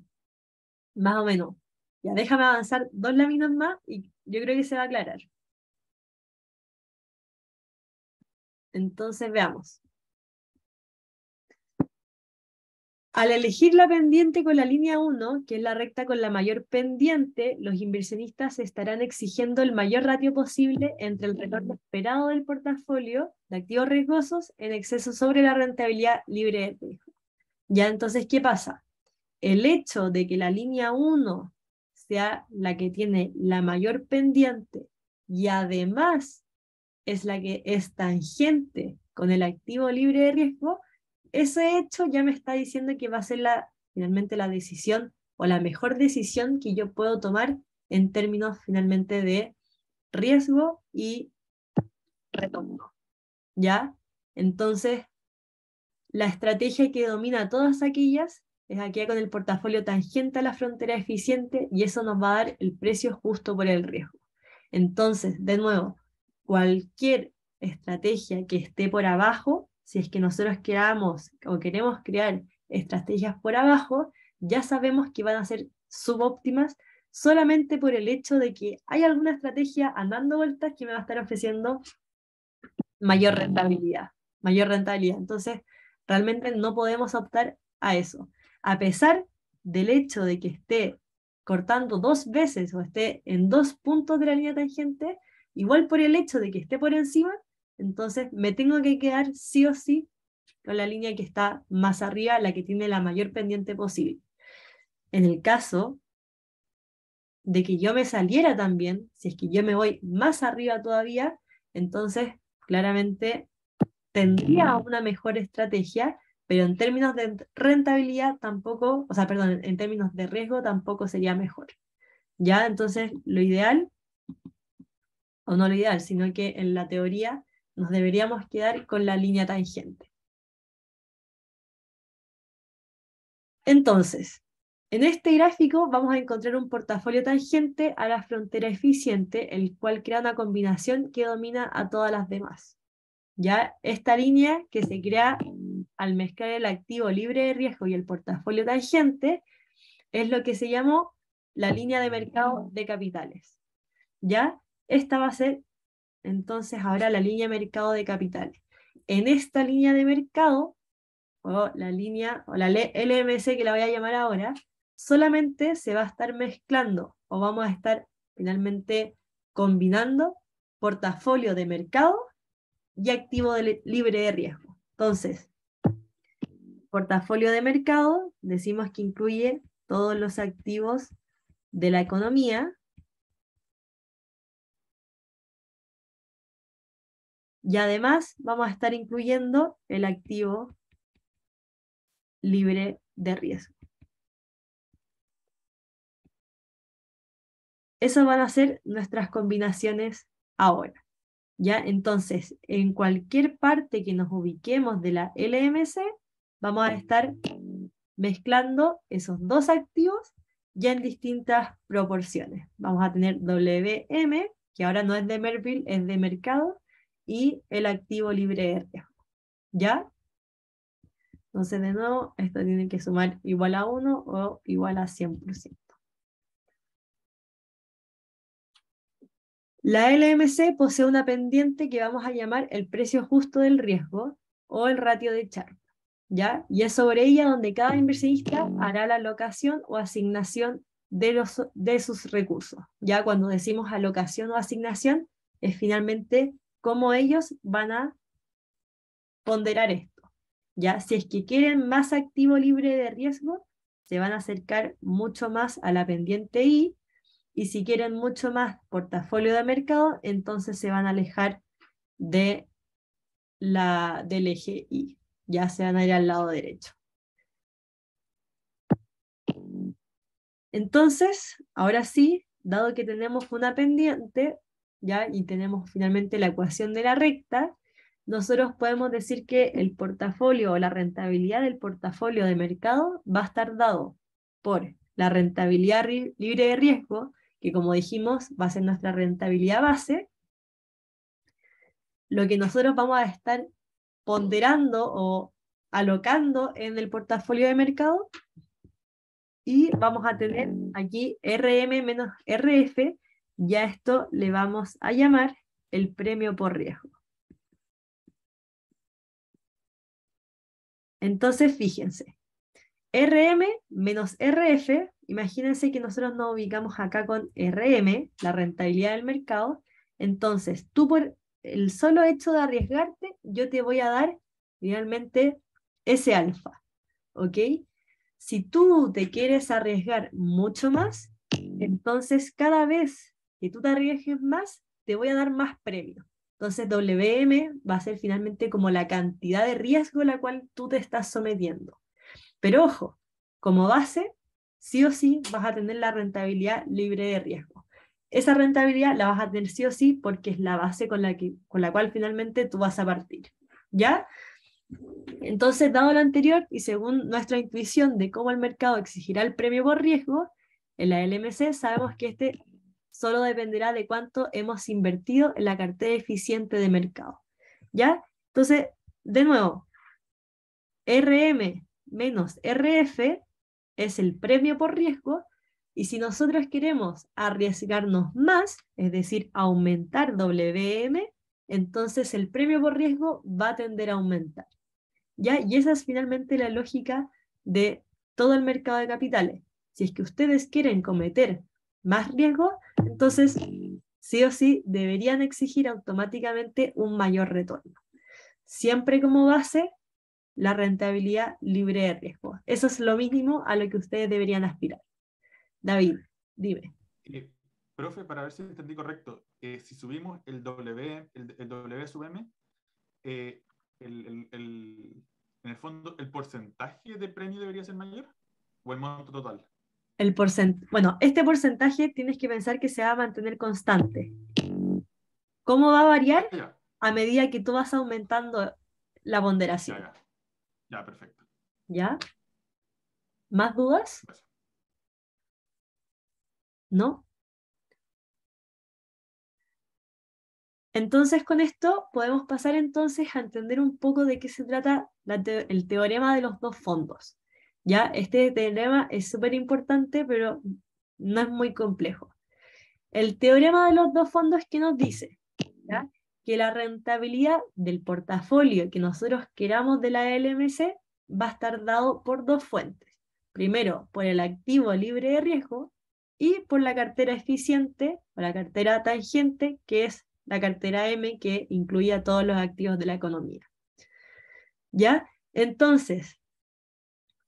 más o menos. Ya, déjame avanzar 2 láminas más y yo creo que se va a aclarar. Entonces, veamos. Al elegir la pendiente con la línea 1, que es la recta con la mayor pendiente, los inversionistas estarán exigiendo el mayor ratio posible entre el retorno esperado del portafolio de activos riesgosos en exceso sobre la rentabilidad libre de riesgo. Ya, entonces, ¿qué pasa? El hecho de que la línea 1 sea la que tiene la mayor pendiente y además es la que es tangente con el activo libre de riesgo, ese hecho ya me está diciendo que va a ser finalmente la decisión o la mejor decisión que yo puedo tomar en términos finalmente de riesgo y retorno, ¿ya? Entonces, la estrategia que domina todas aquellas es aquella con el portafolio tangente a la frontera eficiente y eso nos va a dar el precio justo por el riesgo. Entonces, de nuevo, cualquier estrategia que esté por abajo, si es que nosotros creamos o queremos crear estrategias por abajo, ya sabemos que van a ser subóptimas solamente por el hecho de que hay alguna estrategia andando vueltas que me va a estar ofreciendo mayor rentabilidad, mayor rentabilidad. Entonces, realmente no podemos optar a eso. A pesar del hecho de que esté cortando 2 veces o esté en 2 puntos de la línea tangente, igual por el hecho de que esté por encima, entonces me tengo que quedar sí o sí con la línea que está más arriba, la que tiene la mayor pendiente posible. En el caso de que yo me saliera también, si es que yo me voy más arriba todavía, entonces claramente tendría una mejor estrategia, pero en términos de rentabilidad tampoco, o sea, perdón, en términos de riesgo tampoco sería mejor. ¿Ya? Entonces, lo ideal, o no lo ideal, sino que en la teoría nos deberíamos quedar con la línea tangente. Entonces, en este gráfico vamos a encontrar un portafolio tangente a la frontera eficiente, el cual crea una combinación que domina a todas las demás. Ya esta línea que se crea al mezclar el activo libre de riesgo y el portafolio tangente es lo que se llamó la línea de mercado de capitales. ¿Ya? Esta va a ser entonces ahora la línea de mercado de capitales. En esta línea de mercado, o la línea, o la LMC que la voy a llamar ahora, solamente se va a estar mezclando, o vamos a estar finalmente combinando portafolio de mercado y activo libre de riesgo. Entonces, portafolio de mercado, decimos que incluye todos los activos de la economía y además vamos a estar incluyendo el activo libre de riesgo. Esas van a ser nuestras combinaciones ahora. ¿Ya? Entonces, en cualquier parte que nos ubiquemos de la LMC, vamos a estar mezclando esos dos activos ya en distintas proporciones. Vamos a tener WM, que ahora no es de Merville, es de mercado, y el activo libre de riesgo. ¿Ya? Entonces, de nuevo, esto tiene que sumar igual a 1 o igual a 100%. La LMC posee una pendiente que vamos a llamar el precio justo del riesgo o el ratio de Sharpe, ¿ya? Y es sobre ella donde cada inversionista hará la alocación o asignación de sus recursos. Ya cuando decimos alocación o asignación, es finalmente cómo ellos van a ponderar esto. ¿Ya? Si es que quieren más activo libre de riesgo, se van a acercar mucho más a la pendiente I, y si quieren mucho más portafolio de mercado, entonces se van a alejar del eje I, ya se van a ir al lado derecho. Entonces, ahora sí, dado que tenemos una pendiente, ¿ya? Y tenemos finalmente la ecuación de la recta, nosotros podemos decir que el portafolio o la rentabilidad del portafolio de mercado va a estar dado por la rentabilidad libre de riesgo, que como dijimos va a ser nuestra rentabilidad base, lo que nosotros vamos a estar ponderando o alocando en el portafolio de mercado, y vamos a tener aquí RM menos RF, ya esto le vamos a llamar el premio por riesgo. Entonces, fíjense, RM menos RF, imagínense que nosotros nos ubicamos acá con RM, la rentabilidad del mercado, entonces tú por el solo hecho de arriesgarte, yo te voy a dar finalmente ese alfa, ¿ok? Si tú te quieres arriesgar mucho más, entonces cada vez que tú te arriesgues más, te voy a dar más premio. Entonces WM va a ser finalmente como la cantidad de riesgo a la cual tú te estás sometiendo. Pero ojo, como base, sí o sí vas a tener la rentabilidad libre de riesgo. Esa rentabilidad la vas a tener sí o sí porque es la base con la cual finalmente tú vas a partir. ¿Ya? Entonces, dado lo anterior y según nuestra intuición de cómo el mercado exigirá el premio por riesgo, en la LMC sabemos que este solo dependerá de cuánto hemos invertido en la cartera eficiente de mercado. ¿Ya? Entonces, de nuevo, RM menos RF es el premio por riesgo, y si nosotros queremos arriesgarnos más, es decir, aumentar WM, entonces el premio por riesgo va a tender a aumentar. ¿Ya? Y esa es finalmente la lógica de todo el mercado de capitales. Si es que ustedes quieren cometer más riesgo, entonces sí o sí deberían exigir automáticamente un mayor retorno. Siempre como base, la rentabilidad libre de riesgo. Eso es lo mínimo a lo que ustedes deberían aspirar. David, dime. Profe, para ver si entendí correcto, si subimos el W sub M, eh, en el fondo, ¿el porcentaje de premio debería ser mayor o el monto total? Bueno, este porcentaje tienes que pensar que se va a mantener constante. ¿Cómo va a variar? Ya, A medida que tú vas aumentando la ya, ponderación. ya, ya, perfecto. ¿Ya? ¿Más dudas? Gracias. ¿No? Entonces, con esto podemos pasar entonces a entender un poco de qué se trata el teorema de los dos fondos. ¿Ya? Este teorema es súper importante, pero no es muy complejo. El teorema de los dos fondos, ¿qué nos dice? ¿Ya? Que la rentabilidad del portafolio que nosotros queramos de la LMC va a estar dado por dos fuentes. Primero, por el activo libre de riesgo, y por la cartera eficiente o la cartera tangente, que es la cartera M, que incluye a todos los activos de la economía. ¿Ya? Entonces,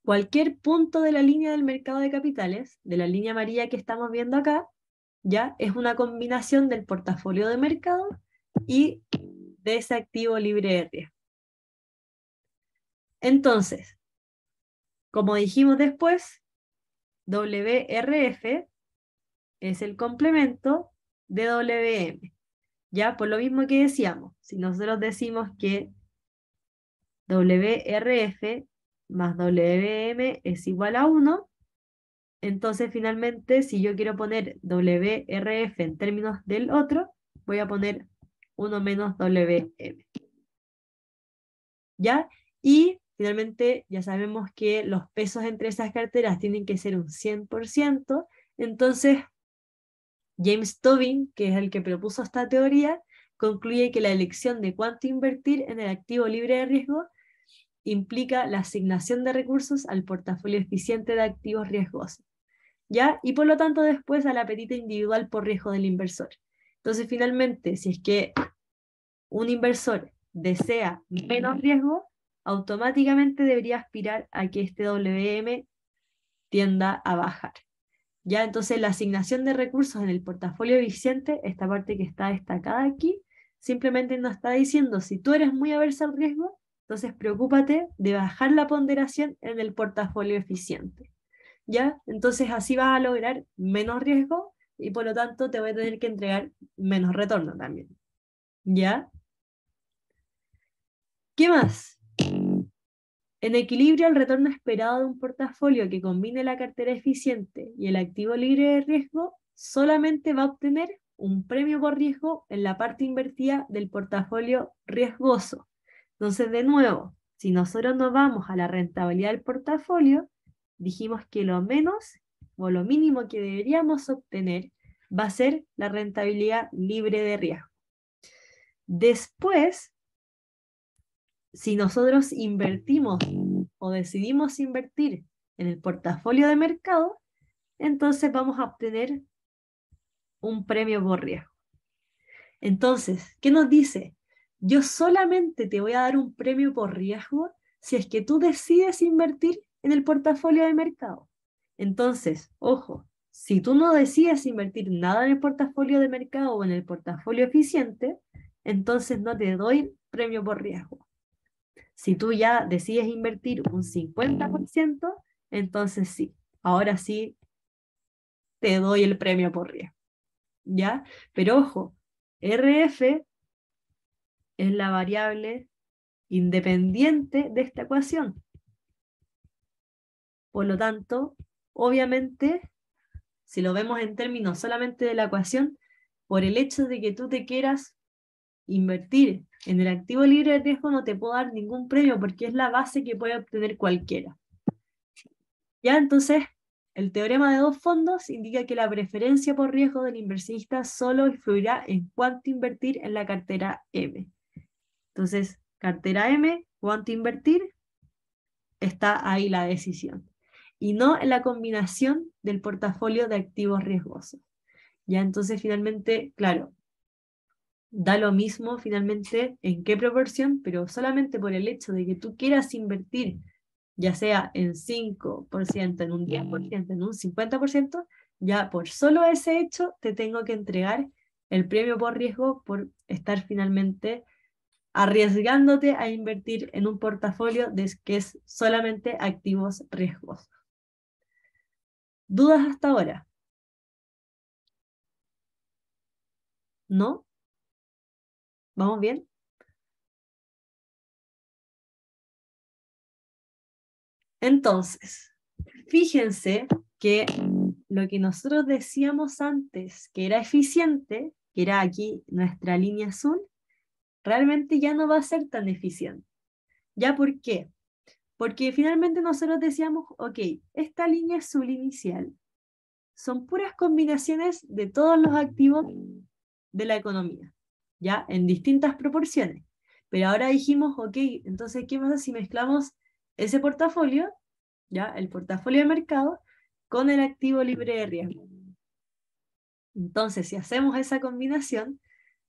cualquier punto de la línea del mercado de capitales, de la línea amarilla que estamos viendo acá, ¿ya? Es una combinación del portafolio de mercado y de ese activo libre de riesgo. Entonces, como dijimos después, WRF es el complemento de WM. Ya, por lo mismo que decíamos, si nosotros decimos que WRF más WM es igual a 1, entonces finalmente si yo quiero poner WRF en términos del otro, voy a poner 1 menos WM. ¿Ya? Y finalmente ya sabemos que los pesos entre esas carteras tienen que ser un 100%, entonces James Tobin, que es el que propuso esta teoría, concluye que la elección de cuánto invertir en el activo libre de riesgo implica la asignación de recursos al portafolio eficiente de activos riesgosos, ¿ya? Y por lo tanto después al apetito individual por riesgo del inversor. Entonces finalmente, si es que un inversor desea menos riesgo, automáticamente debería aspirar a que este WM tienda a bajar. ¿Ya? Entonces la asignación de recursos en el portafolio eficiente, esta parte que está destacada aquí, simplemente nos está diciendo, si tú eres muy averso al riesgo, entonces preocúpate de bajar la ponderación en el portafolio eficiente. ¿Ya? Entonces así vas a lograr menos riesgo y por lo tanto te voy a tener que entregar menos retorno también. ¿Ya? ¿Qué más? En equilibrio, el retorno esperado de un portafolio que combine la cartera eficiente y el activo libre de riesgo solamente va a obtener un premio por riesgo en la parte invertida del portafolio riesgoso. Entonces, de nuevo, si nosotros nos vamos a la rentabilidad del portafolio, dijimos que lo menos o lo mínimo que deberíamos obtener va a ser la rentabilidad libre de riesgo. Después, si nosotros invertimos o decidimos invertir en el portafolio de mercado, entonces vamos a obtener un premio por riesgo. Entonces, ¿qué nos dice? Yo solamente te voy a dar un premio por riesgo si es que tú decides invertir en el portafolio de mercado. Entonces, ojo, si tú no decides invertir nada en el portafolio de mercado o en el portafolio eficiente, entonces no te doy premio por riesgo. Si tú ya decides invertir un 50%, entonces sí, ahora sí te doy el premio por riesgo, ¿ya? Pero ojo, RF es la variable independiente de esta ecuación. Por lo tanto, obviamente, si lo vemos en términos solamente de la ecuación, por el hecho de que tú te quieras invertir en el activo libre de riesgo, no te puedo dar ningún premio porque es la base que puede obtener cualquiera. Ya, entonces, el teorema de dos fondos indica que la preferencia por riesgo del inversionista solo influirá en cuánto invertir en la cartera M. Entonces, cartera M, cuánto invertir, está ahí la decisión. Y no en la combinación del portafolio de activos riesgosos. Ya, entonces, finalmente, claro, da lo mismo finalmente en qué proporción, pero solamente por el hecho de que tú quieras invertir ya sea en 5%, en un 10%, en un 50%, ya por solo ese hecho te tengo que entregar el premio por riesgo por estar finalmente arriesgándote a invertir en un portafolio que es solamente activos riesgosos. ¿Dudas hasta ahora? ¿No? ¿Vamos bien? Entonces, fíjense que lo que nosotros decíamos antes que era eficiente, que era aquí nuestra línea azul, realmente ya no va a ser tan eficiente. ¿Ya por qué? Porque finalmente nosotros decíamos, ok, esta línea azul inicial son puras combinaciones de todos los activos de la economía, ¿ya? En distintas proporciones. Pero ahora dijimos, ok, entonces, ¿qué pasa si mezclamos ese portafolio, ¿ya? El portafolio de mercado, con el activo libre de riesgo? Entonces, si hacemos esa combinación,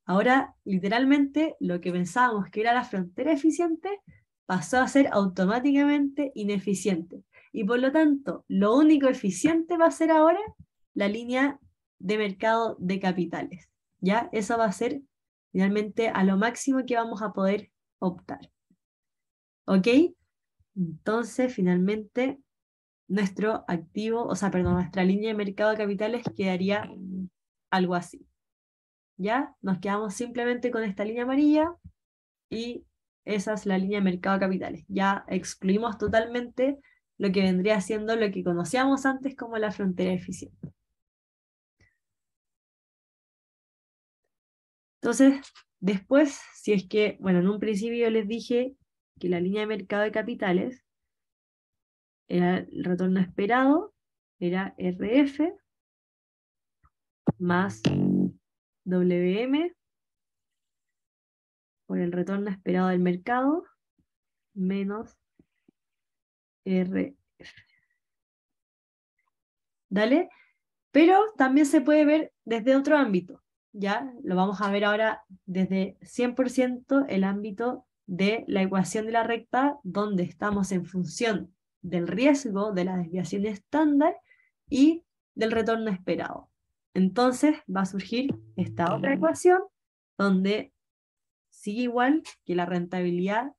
ahora literalmente lo que pensábamos que era la frontera eficiente pasó a ser automáticamente ineficiente. Y por lo tanto, lo único eficiente va a ser ahora la línea de mercado de capitales. ¿Ya? Eso va a ser finalmente a lo máximo que vamos a poder optar. ¿Ok? Entonces, finalmente, nuestro activo, o sea, perdón, nuestra línea de mercado de capitales quedaría algo así. ¿Ya? Nos quedamos simplemente con esta línea amarilla y esa es la línea de mercado de capitales. Ya excluimos totalmente lo que vendría siendo lo que conocíamos antes como la frontera eficiente. Entonces, después, si es que, bueno, en un principio les dije que la línea de mercado de capitales era el retorno esperado, era RF más WM por el retorno esperado del mercado menos RF. ¿Dale? Pero también se puede ver desde otro ámbito, ¿ya? Lo vamos a ver ahora desde 100% el ámbito de la ecuación de la recta, donde estamos en función del riesgo de la desviación estándar y del retorno esperado. Entonces va a surgir esta otra ecuación, donde sigue igual que la rentabilidad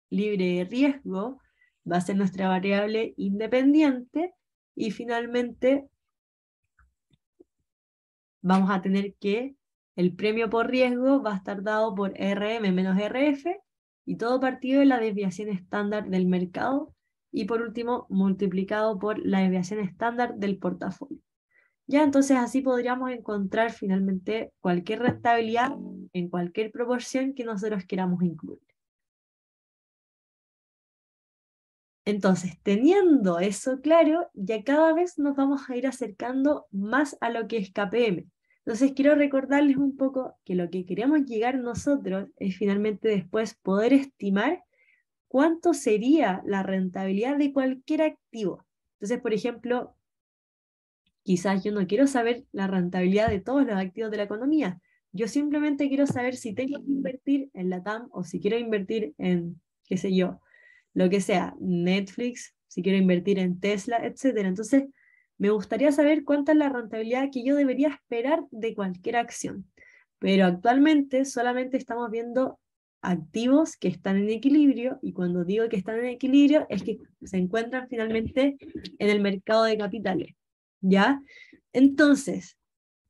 libre de riesgo va a ser nuestra variable independiente, y finalmente vamos a tener que el premio por riesgo va a estar dado por RM menos RF, y todo partido de la desviación estándar del mercado, y por último multiplicado por la desviación estándar del portafolio. Ya, entonces así podríamos encontrar finalmente cualquier rentabilidad en cualquier proporción que nosotros queramos incluir. Entonces, teniendo eso claro, ya cada vez nos vamos a ir acercando más a lo que es KPM. Entonces, quiero recordarles un poco que lo que queremos llegar nosotros es finalmente después poder estimar cuánto sería la rentabilidad de cualquier activo. Entonces, por ejemplo, quizás yo no quiero saber la rentabilidad de todos los activos de la economía. Yo simplemente quiero saber si tengo que invertir en la TAM o si quiero invertir en, qué sé yo, lo que sea, Netflix, si quiero invertir en Tesla, etcétera. Entonces, me gustaría saber cuánta es la rentabilidad que yo debería esperar de cualquier acción. Pero actualmente solamente estamos viendo activos que están en equilibrio, y cuando digo que están en equilibrio es que se encuentran finalmente en el mercado de capitales, ¿ya? Entonces,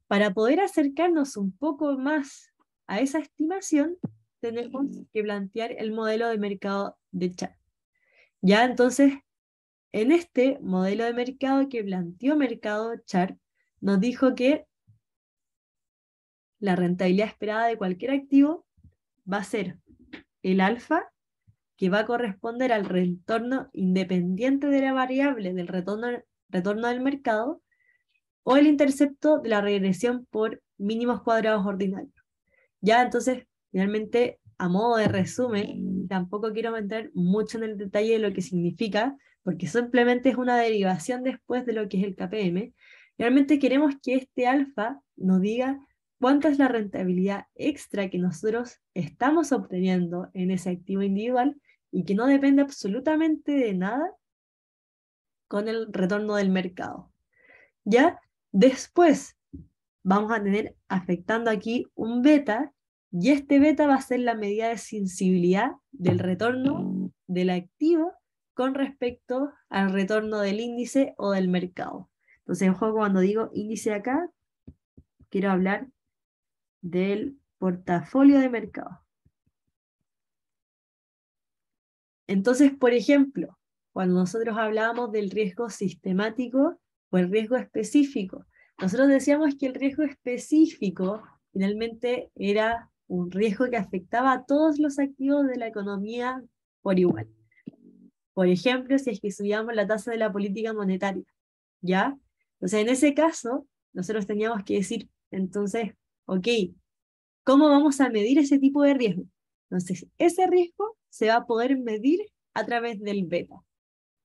para poder acercarnos un poco más a esa estimación, tenemos que plantear el modelo de mercado de Chart. Ya, entonces, en este modelo de mercado que planteó Mercado Chart, nos dijo que la rentabilidad esperada de cualquier activo va a ser el alfa, que va a corresponder al retorno independiente de la variable del retorno del mercado, o el intercepto de la regresión por mínimos cuadrados ordinarios. Ya, entonces, finalmente, a modo de resumen, tampoco quiero entrar mucho en el detalle de lo que significa, porque simplemente es una derivación después de lo que es el KPM. Realmente queremos que este alfa nos diga cuánta es la rentabilidad extra que nosotros estamos obteniendo en ese activo individual, y que no depende absolutamente de nada con el retorno del mercado. Ya, después vamos a tener afectando aquí un beta, y este beta va a ser la medida de sensibilidad del retorno del activo con respecto al retorno del índice o del mercado. Entonces, ojo, cuando digo índice acá, quiero hablar del portafolio de mercado. Entonces, por ejemplo, cuando nosotros hablábamos del riesgo sistemático o el riesgo específico, nosotros decíamos que el riesgo específico finalmente era un riesgo que afectaba a todos los activos de la economía por igual. Por ejemplo, si es que subíamos la tasa de la política monetaria, ¿ya? Entonces, en ese caso, nosotros teníamos que decir, entonces, ok, ¿cómo vamos a medir ese tipo de riesgo? Entonces, ese riesgo se va a poder medir a través del beta.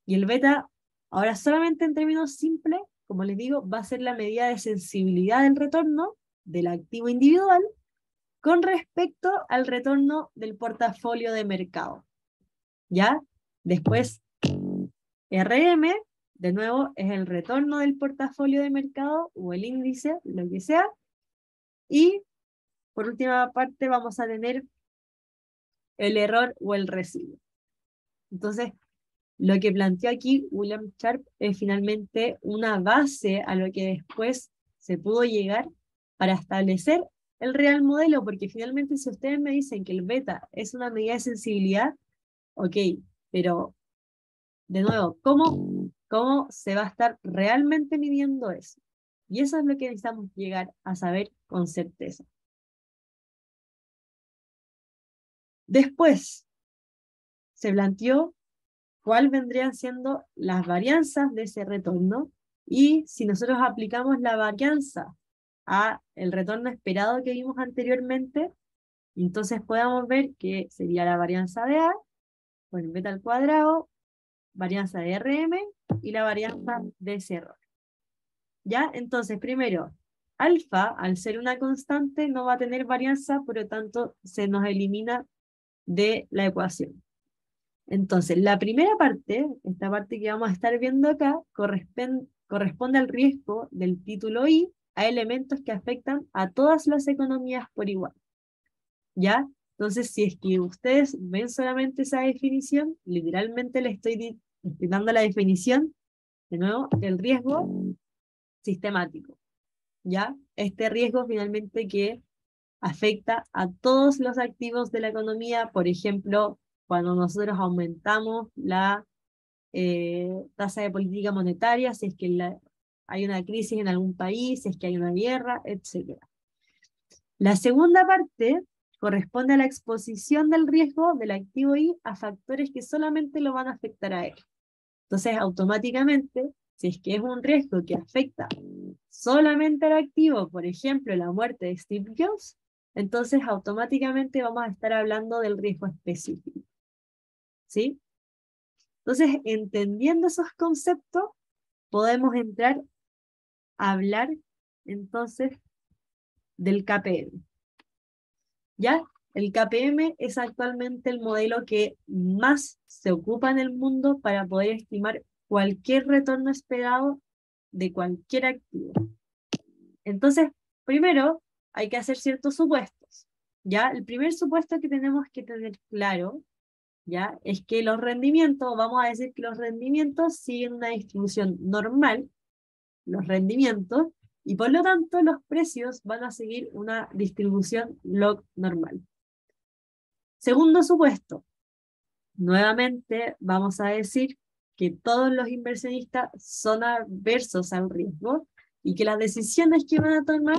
Y el beta, ahora solamente en términos simples, como les digo, va a ser la medida de sensibilidad del retorno del activo individual con respecto al retorno del portafolio de mercado. ¿Ya? Después, RM, de nuevo, es el retorno del portafolio de mercado o el índice, lo que sea. Y por última parte vamos a tener el error o el residuo. Entonces, lo que planteó aquí William Sharp es finalmente una base a lo que después se pudo llegar para establecer el real modelo, porque finalmente si ustedes me dicen que el beta es una medida de sensibilidad, ok, pero de nuevo, ¿cómo se va a estar realmente midiendo eso? Y eso es lo que necesitamos llegar a saber con certeza. Después, se planteó cuál vendrían siendo las varianzas de ese retorno, y si nosotros aplicamos la varianza a el retorno esperado que vimos anteriormente, entonces podamos ver que sería la varianza de A por el beta al cuadrado, varianza de RM y la varianza de ese error. ¿Ya? Entonces, primero, alfa, al ser una constante, no va a tener varianza, por lo tanto, se nos elimina de la ecuación. Entonces, la primera parte, esta parte que vamos a estar viendo acá, corresponde al riesgo del título I a elementos que afectan a todas las economías por igual. ¿Ya? Entonces, si es que ustedes ven solamente esa definición, literalmente le estoy dando la definición, de nuevo, del riesgo sistemático. ¿Ya? Este riesgo finalmente que afecta a todos los activos de la economía, por ejemplo, cuando nosotros aumentamos la tasa de política monetaria, si es que hay una crisis en algún país, si es que hay una guerra, etc. La segunda parte corresponde a la exposición del riesgo del activo I a factores que solamente lo van a afectar a él. Entonces, automáticamente, si es que es un riesgo que afecta solamente al activo, por ejemplo, la muerte de Steve Jobs, entonces automáticamente vamos a estar hablando del riesgo específico. ¿Sí? Entonces, entendiendo esos conceptos, podemos entrar a hablar entonces del KPM. ¿Ya? El KPM es actualmente el modelo que más se ocupa en el mundo para poder estimar cualquier retorno esperado de cualquier activo. Entonces, primero hay que hacer ciertos supuestos. ¿Ya? El primer supuesto que tenemos que tener claro, ¿ya? Es que los rendimientos, vamos a decir que los rendimientos siguen una distribución normal, los rendimientos, y por lo tanto los precios van a seguir una distribución log normal. Segundo supuesto, nuevamente vamos a decir que todos los inversionistas son adversos al riesgo y que las decisiones que van a tomar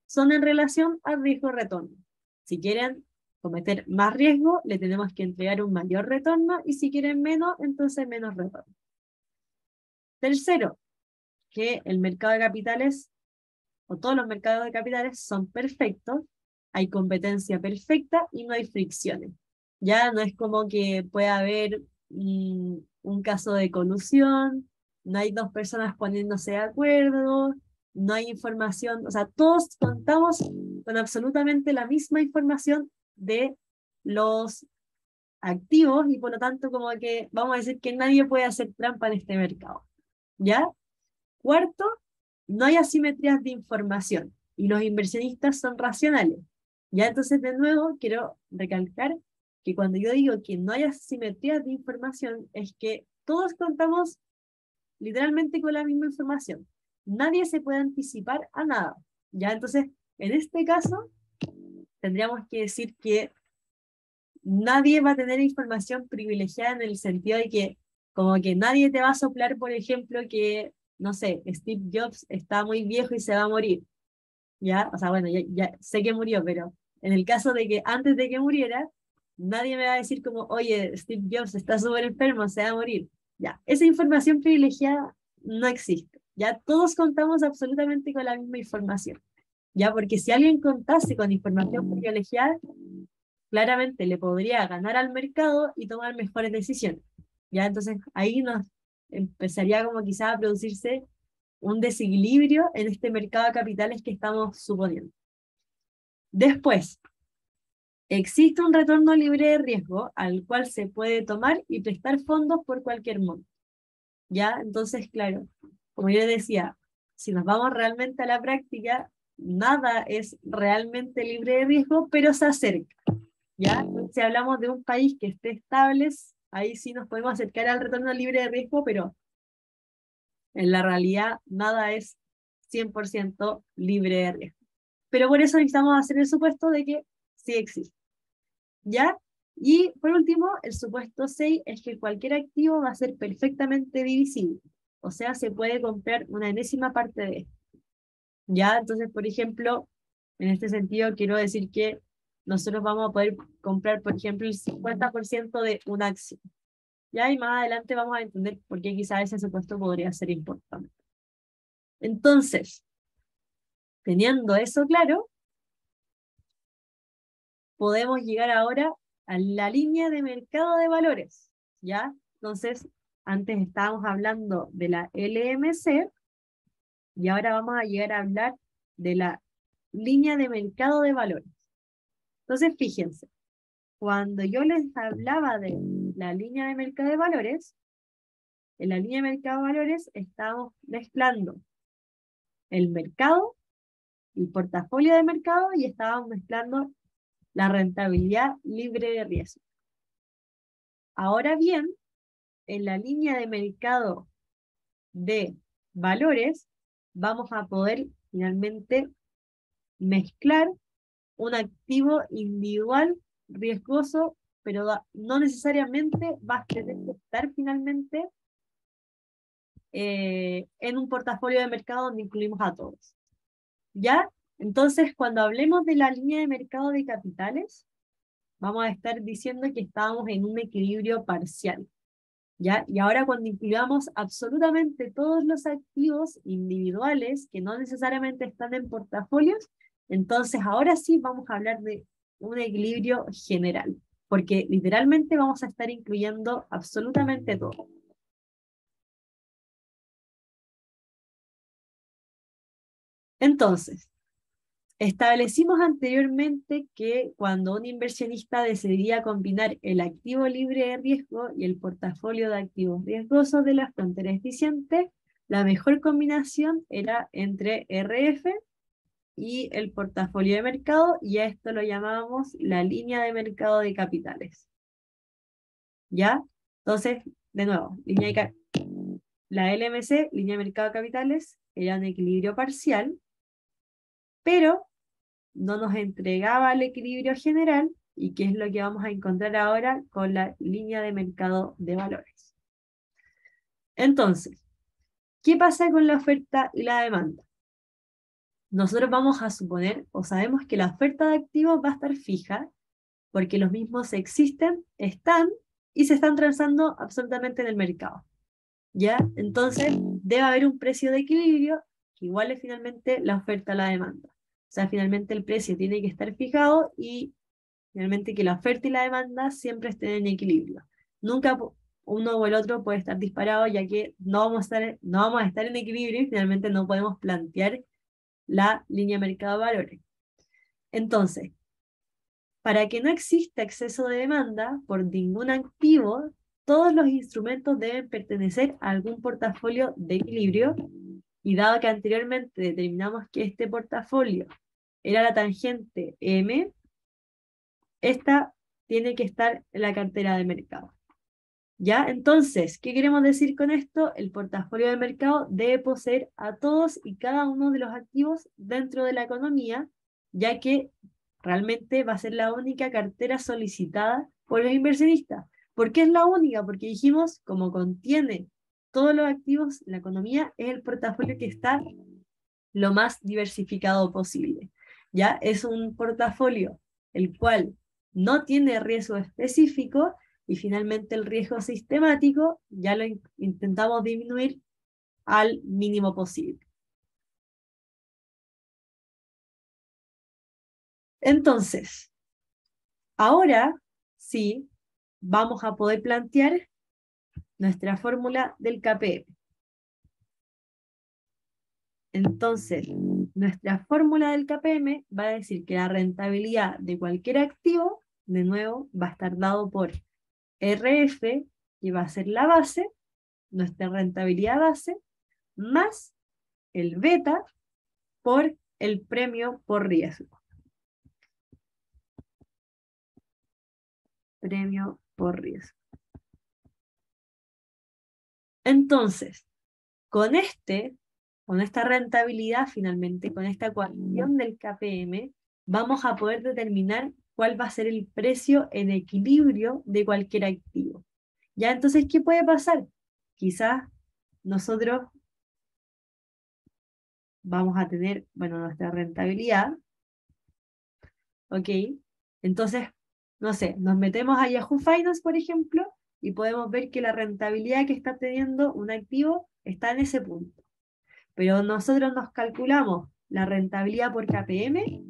son en relación al riesgo-retorno. Si quieren cometer más riesgo, le tenemos que entregar un mayor retorno, y si quieren menos, entonces menos retorno. Tercero, que el mercado de capitales, o todos los mercados de capitales, son perfectos, hay competencia perfecta y no hay fricciones. Ya no es como que pueda haber un caso de colusión, no hay dos personas poniéndose de acuerdo, no hay información, o sea, todos contamos con absolutamente la misma información de los activos, y por lo tanto como que vamos a decir que nadie puede hacer trampa en este mercado. ¿Ya? Cuarto, no hay asimetrías de información y los inversionistas son racionales. Ya, entonces de nuevo quiero recalcar que cuando yo digo que no hay asimetrías de información, es que todos contamos literalmente con la misma información. Nadie se puede anticipar a nada. Ya, entonces, en este caso, tendríamos que decir que nadie va a tener información privilegiada, en el sentido de que como que nadie te va a soplar, por ejemplo, que, no sé, Steve Jobs está muy viejo y se va a morir. ¿Ya? O sea, bueno, ya sé que murió, pero en el caso de que antes de que muriera, nadie me va a decir como, oye, Steve Jobs está súper enfermo, se va a morir. Ya, esa información privilegiada no existe. Ya, todos contamos absolutamente con la misma información. Ya, porque si alguien contase con información privilegiada, claramente le podría ganar al mercado y tomar mejores decisiones. Ya, entonces ahí nos empezaría como quizás a producirse un desequilibrio en este mercado de capitales que estamos suponiendo. Después, existe un retorno libre de riesgo al cual se puede tomar y prestar fondos por cualquier monto. ¿Ya? Entonces, claro, como yo decía, si nos vamos realmente a la práctica, nada es realmente libre de riesgo, pero se acerca. ¿Ya? Si hablamos de un país que esté estable, ahí sí nos podemos acercar al retorno libre de riesgo, pero en la realidad nada es 100% libre de riesgo. Pero por eso necesitamos hacer el supuesto de que sí existe. ¿Ya? Y por último, el supuesto 6 es que cualquier activo va a ser perfectamente divisible. O sea, se puede comprar una enésima parte de esto. ¿Ya? Entonces, por ejemplo, en este sentido quiero decir que nosotros vamos a poder comprar, por ejemplo, el 50% de una acción. Ya, y más adelante vamos a entender por qué quizás ese supuesto podría ser importante. Entonces, teniendo eso claro, podemos llegar ahora a la línea de mercado de valores, ¿ya? Entonces, antes estábamos hablando de la LMC, y ahora vamos a llegar a hablar de la línea de mercado de valores. Entonces, fíjense, cuando yo les hablaba de la línea de mercado de valores, en la línea de mercado de valores estábamos mezclando el mercado, el portafolio de mercado, y estábamos mezclando la rentabilidad libre de riesgo. Ahora bien, en la línea de mercado de valores, vamos a poder finalmente mezclar un activo individual riesgoso, pero no necesariamente va a tener que estar finalmente en un portafolio de mercado donde incluimos a todos. ¿Ya? Entonces, cuando hablemos de la línea de mercado de capitales, vamos a estar diciendo que estábamos en un equilibrio parcial. ¿Ya? Y ahora cuando incluyamos absolutamente todos los activos individuales que no necesariamente están en portafolios, entonces ahora sí vamos a hablar de un equilibrio general, porque literalmente vamos a estar incluyendo absolutamente todo. Entonces, establecimos anteriormente que cuando un inversionista decidía combinar el activo libre de riesgo y el portafolio de activos riesgosos de la frontera eficiente, la mejor combinación era entre RF y el portafolio de mercado, y a esto lo llamábamos la línea de mercado de capitales. ¿Ya? Entonces, de nuevo, la LMC, línea de mercado de capitales, era un equilibrio parcial, pero no nos entregaba el equilibrio general, y qué es lo que vamos a encontrar ahora con la línea de mercado de valores. Entonces, ¿qué pasa con la oferta y la demanda? Nosotros vamos a suponer, o sabemos que la oferta de activos va a estar fija, porque los mismos existen, están, y se están transando absolutamente en el mercado. ¿Ya? Entonces, debe haber un precio de equilibrio que iguale finalmente la oferta a la demanda. O sea, finalmente el precio tiene que estar fijado y finalmente que la oferta y la demanda siempre estén en equilibrio. Nunca uno o el otro puede estar disparado, ya que no vamos a estar en equilibrio y finalmente no podemos plantear la línea de mercado de valores. Entonces, para que no exista exceso de demanda por ningún activo, todos los instrumentos deben pertenecer a algún portafolio de equilibrio, y dado que anteriormente determinamos que este portafolio era la tangente M, esta tiene que estar en la cartera de mercado. ¿Ya? Entonces, ¿qué queremos decir con esto? El portafolio de mercado debe poseer a todos y cada uno de los activos dentro de la economía, ya que realmente va a ser la única cartera solicitada por los inversionistas. ¿Por qué es la única? Porque dijimos, como contiene todos los activos, la economía es el portafolio que está lo más diversificado posible. ¿Ya? Es un portafolio el cual no tiene riesgo específico, y finalmente el riesgo sistemático ya lo intentamos disminuir al mínimo posible. Entonces, ahora sí vamos a poder plantear nuestra fórmula del KPM. Entonces, nuestra fórmula del KPM va a decir que la rentabilidad de cualquier activo, de nuevo, va a estar dado por RF, que va a ser la base, nuestra rentabilidad base, más el beta por el premio por riesgo. Premio por riesgo. Entonces, con esta rentabilidad finalmente, con esta ecuación del KPM, vamos a poder determinar cuál va a ser el precio en equilibrio de cualquier activo. ¿Ya? Entonces, ¿qué puede pasar? Quizás nosotros vamos a tener, bueno, nuestra rentabilidad, ¿ok? Entonces, no sé, nos metemos a Yahoo Finance, por ejemplo, y podemos ver que la rentabilidad que está teniendo un activo está en ese punto. Pero nosotros nos calculamos la rentabilidad por KPM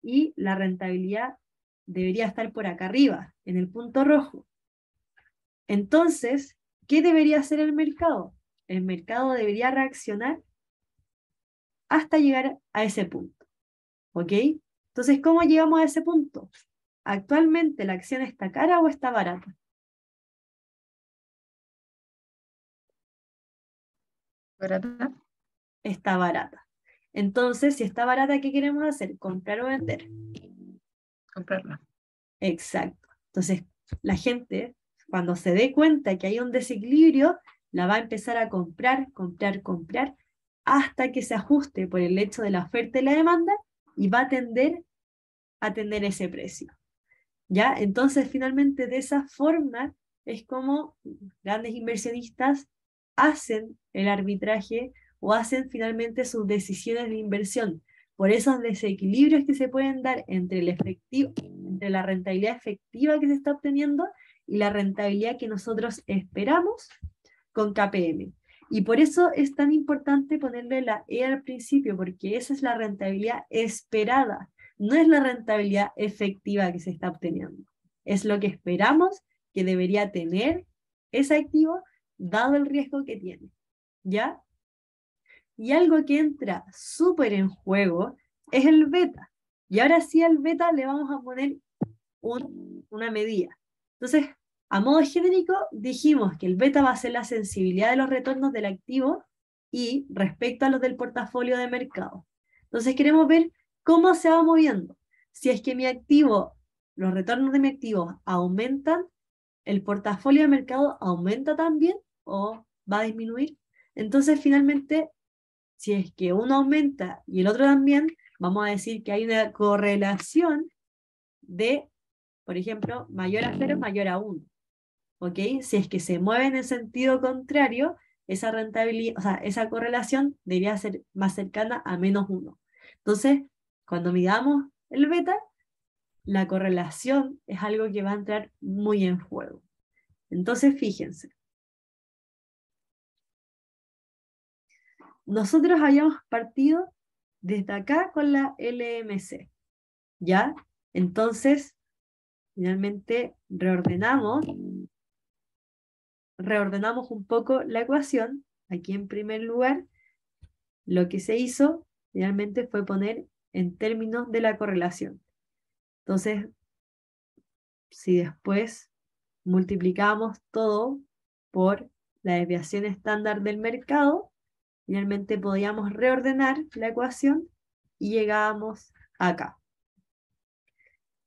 y la rentabilidad debería estar por acá arriba, en el punto rojo. Entonces, ¿qué debería hacer el mercado? El mercado debería reaccionar hasta llegar a ese punto. ¿Ok? Entonces, ¿cómo llegamos a ese punto? ¿Actualmente la acción está cara o está barata? ¿Barata? Está barata. Entonces, si está barata, ¿qué queremos hacer? ¿Comprar o vender? Comprarla. Exacto. Entonces, la gente, cuando se dé cuenta que hay un desequilibrio, la va a empezar a comprar, comprar, comprar, hasta que se ajuste por el hecho de la oferta y la demanda y va a tender a tener ese precio. ¿Ya? Entonces, finalmente, de esa forma es como grandes inversionistas hacen el arbitraje o hacen finalmente sus decisiones de inversión. Por esos desequilibrios que se pueden dar entre el efectivo, entre la rentabilidad efectiva que se está obteniendo y la rentabilidad que nosotros esperamos con KPM. Y por eso es tan importante ponerle la E al principio, porque esa es la rentabilidad esperada, no es la rentabilidad efectiva que se está obteniendo. Es lo que esperamos que debería tener ese activo, dado el riesgo que tiene. ¿Ya? Y algo que entra súper en juego es el beta. Y ahora sí al beta le vamos a poner una medida. Entonces, a modo genérico, dijimos que el beta va a ser la sensibilidad de los retornos del activo y respecto a los del portafolio de mercado. Entonces, queremos ver cómo se va moviendo. Si es que mi activo, los retornos de mi activo aumentan, el portafolio de mercado aumenta también o va a disminuir. Entonces, finalmente, si es que uno aumenta y el otro también, vamos a decir que hay una correlación de, por ejemplo, mayor a 0 mayor a 1. ¿Ok? Si es que se mueve en el sentido contrario, esa rentabilidad, o sea, esa correlación debería ser más cercana a -1. Entonces, cuando midamos el beta, la correlación es algo que va a entrar muy en juego. Entonces, fíjense. Nosotros habíamos partido desde acá con la LMC, ¿ya? Entonces, finalmente reordenamos un poco la ecuación. Aquí en primer lugar, lo que se hizo finalmente fue poner en términos de la correlación. Entonces, si después multiplicamos todo por la desviación estándar del mercado, finalmente podíamos reordenar la ecuación y llegábamos acá.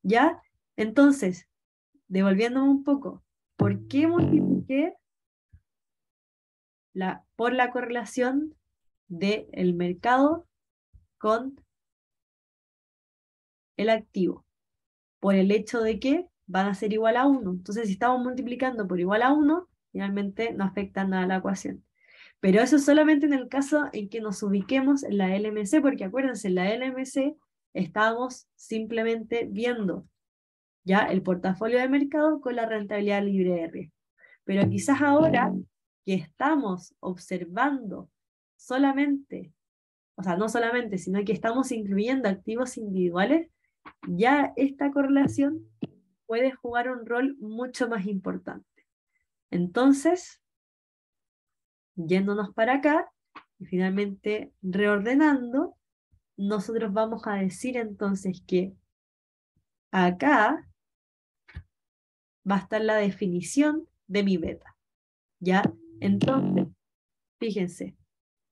¿Ya? Entonces, devolviéndome un poco, ¿por qué multipliqué por la correlación del mercado con el activo? Por el hecho de que van a ser igual a 1. Entonces, si estamos multiplicando por igual a 1, finalmente no afecta nada a la ecuación. Pero eso solamente en el caso en que nos ubiquemos en la LMC, porque acuérdense, en la LMC estábamos simplemente viendo ya el portafolio de mercado con la rentabilidad libre de riesgo. Pero quizás ahora que estamos observando solamente, o sea, no solamente, sino que estamos incluyendo activos individuales, ya esta correlación puede jugar un rol mucho más importante. Entonces, yéndonos para acá y finalmente reordenando, nosotros vamos a decir entonces que acá va a estar la definición de mi beta. ¿Ya? Entonces, fíjense,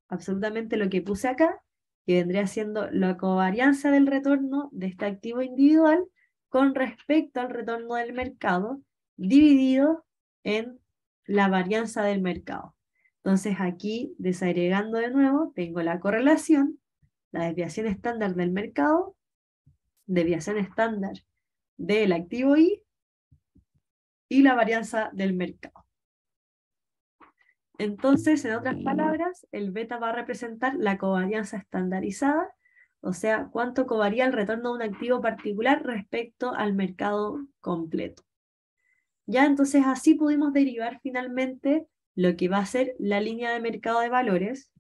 absolutamente lo que puse acá, que vendría siendo la covarianza del retorno de este activo individual con respecto al retorno del mercado, dividido en la varianza del mercado. Entonces aquí, desagregando de nuevo, tengo la correlación, la desviación estándar del mercado, desviación estándar del activo I y la varianza del mercado. Entonces, en otras palabras, el beta va a representar la covarianza estandarizada O sea, cuánto cobraría el retorno de un activo particular respecto al mercado completo. Ya, entonces así pudimos derivar finalmente lo que va a ser la línea de mercado de valores.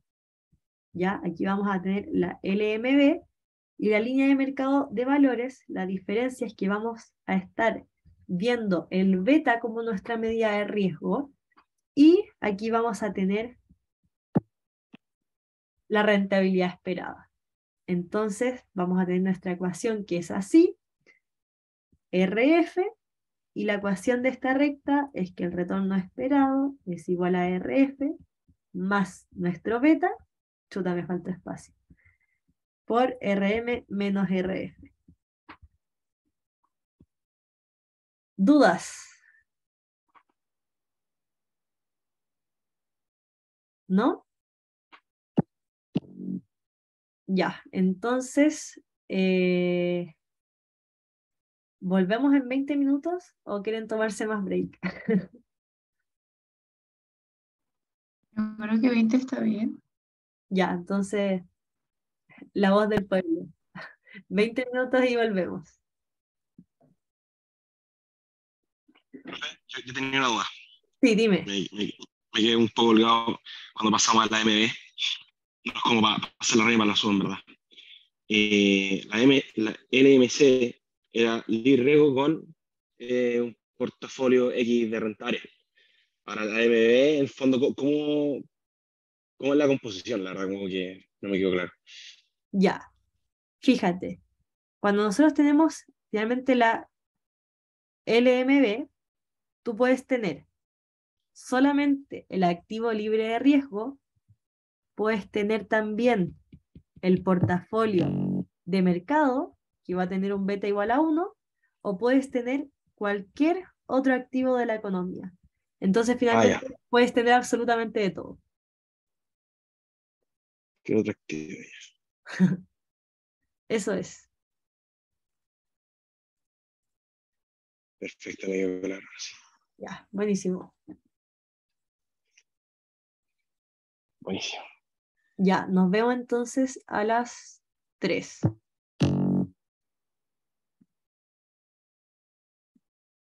Ya, aquí vamos a tener la LMB y la línea de mercado de valores. La diferencia es que vamos a estar viendo el beta como nuestra medida de riesgo y aquí vamos a tener la rentabilidad esperada. Entonces vamos a tener nuestra ecuación que es así, RF, y la ecuación de esta recta es que el retorno esperado es igual a RF más nuestro beta, chuta, me falta espacio, por RM menos RF. ¿Dudas? ¿No? Ya, entonces, ¿volvemos en 20 minutos o quieren tomarse más break? Yo creo que 20 está bien. Ya, entonces, la voz del pueblo. 20 minutos y volvemos. Yo tenía una duda. Sí, dime. Me quedé un poco colgado cuando pasamos a la MB. No es como para hacer la rima, la subo, en verdad. La LMC era libre riesgo con un portafolio X de rentaria. Ahora la MB, en el fondo, ¿cómo es la composición? La verdad, como que no me quedó claro. Ya, fíjate. Cuando nosotros tenemos finalmente la LMB, tú puedes tener solamente el activo libre de riesgo, puedes tener también el portafolio de mercado, que va a tener un beta igual a 1, o puedes tener cualquier otro activo de la economía. Entonces, Ah, ya. finalmente, puedes tener absolutamente de todo. ¿Qué otra actividad? Eso es. Perfecto, me quedó claro. Sí. Ya, buenísimo. Buenísimo. Ya, nos vemos entonces a las 3.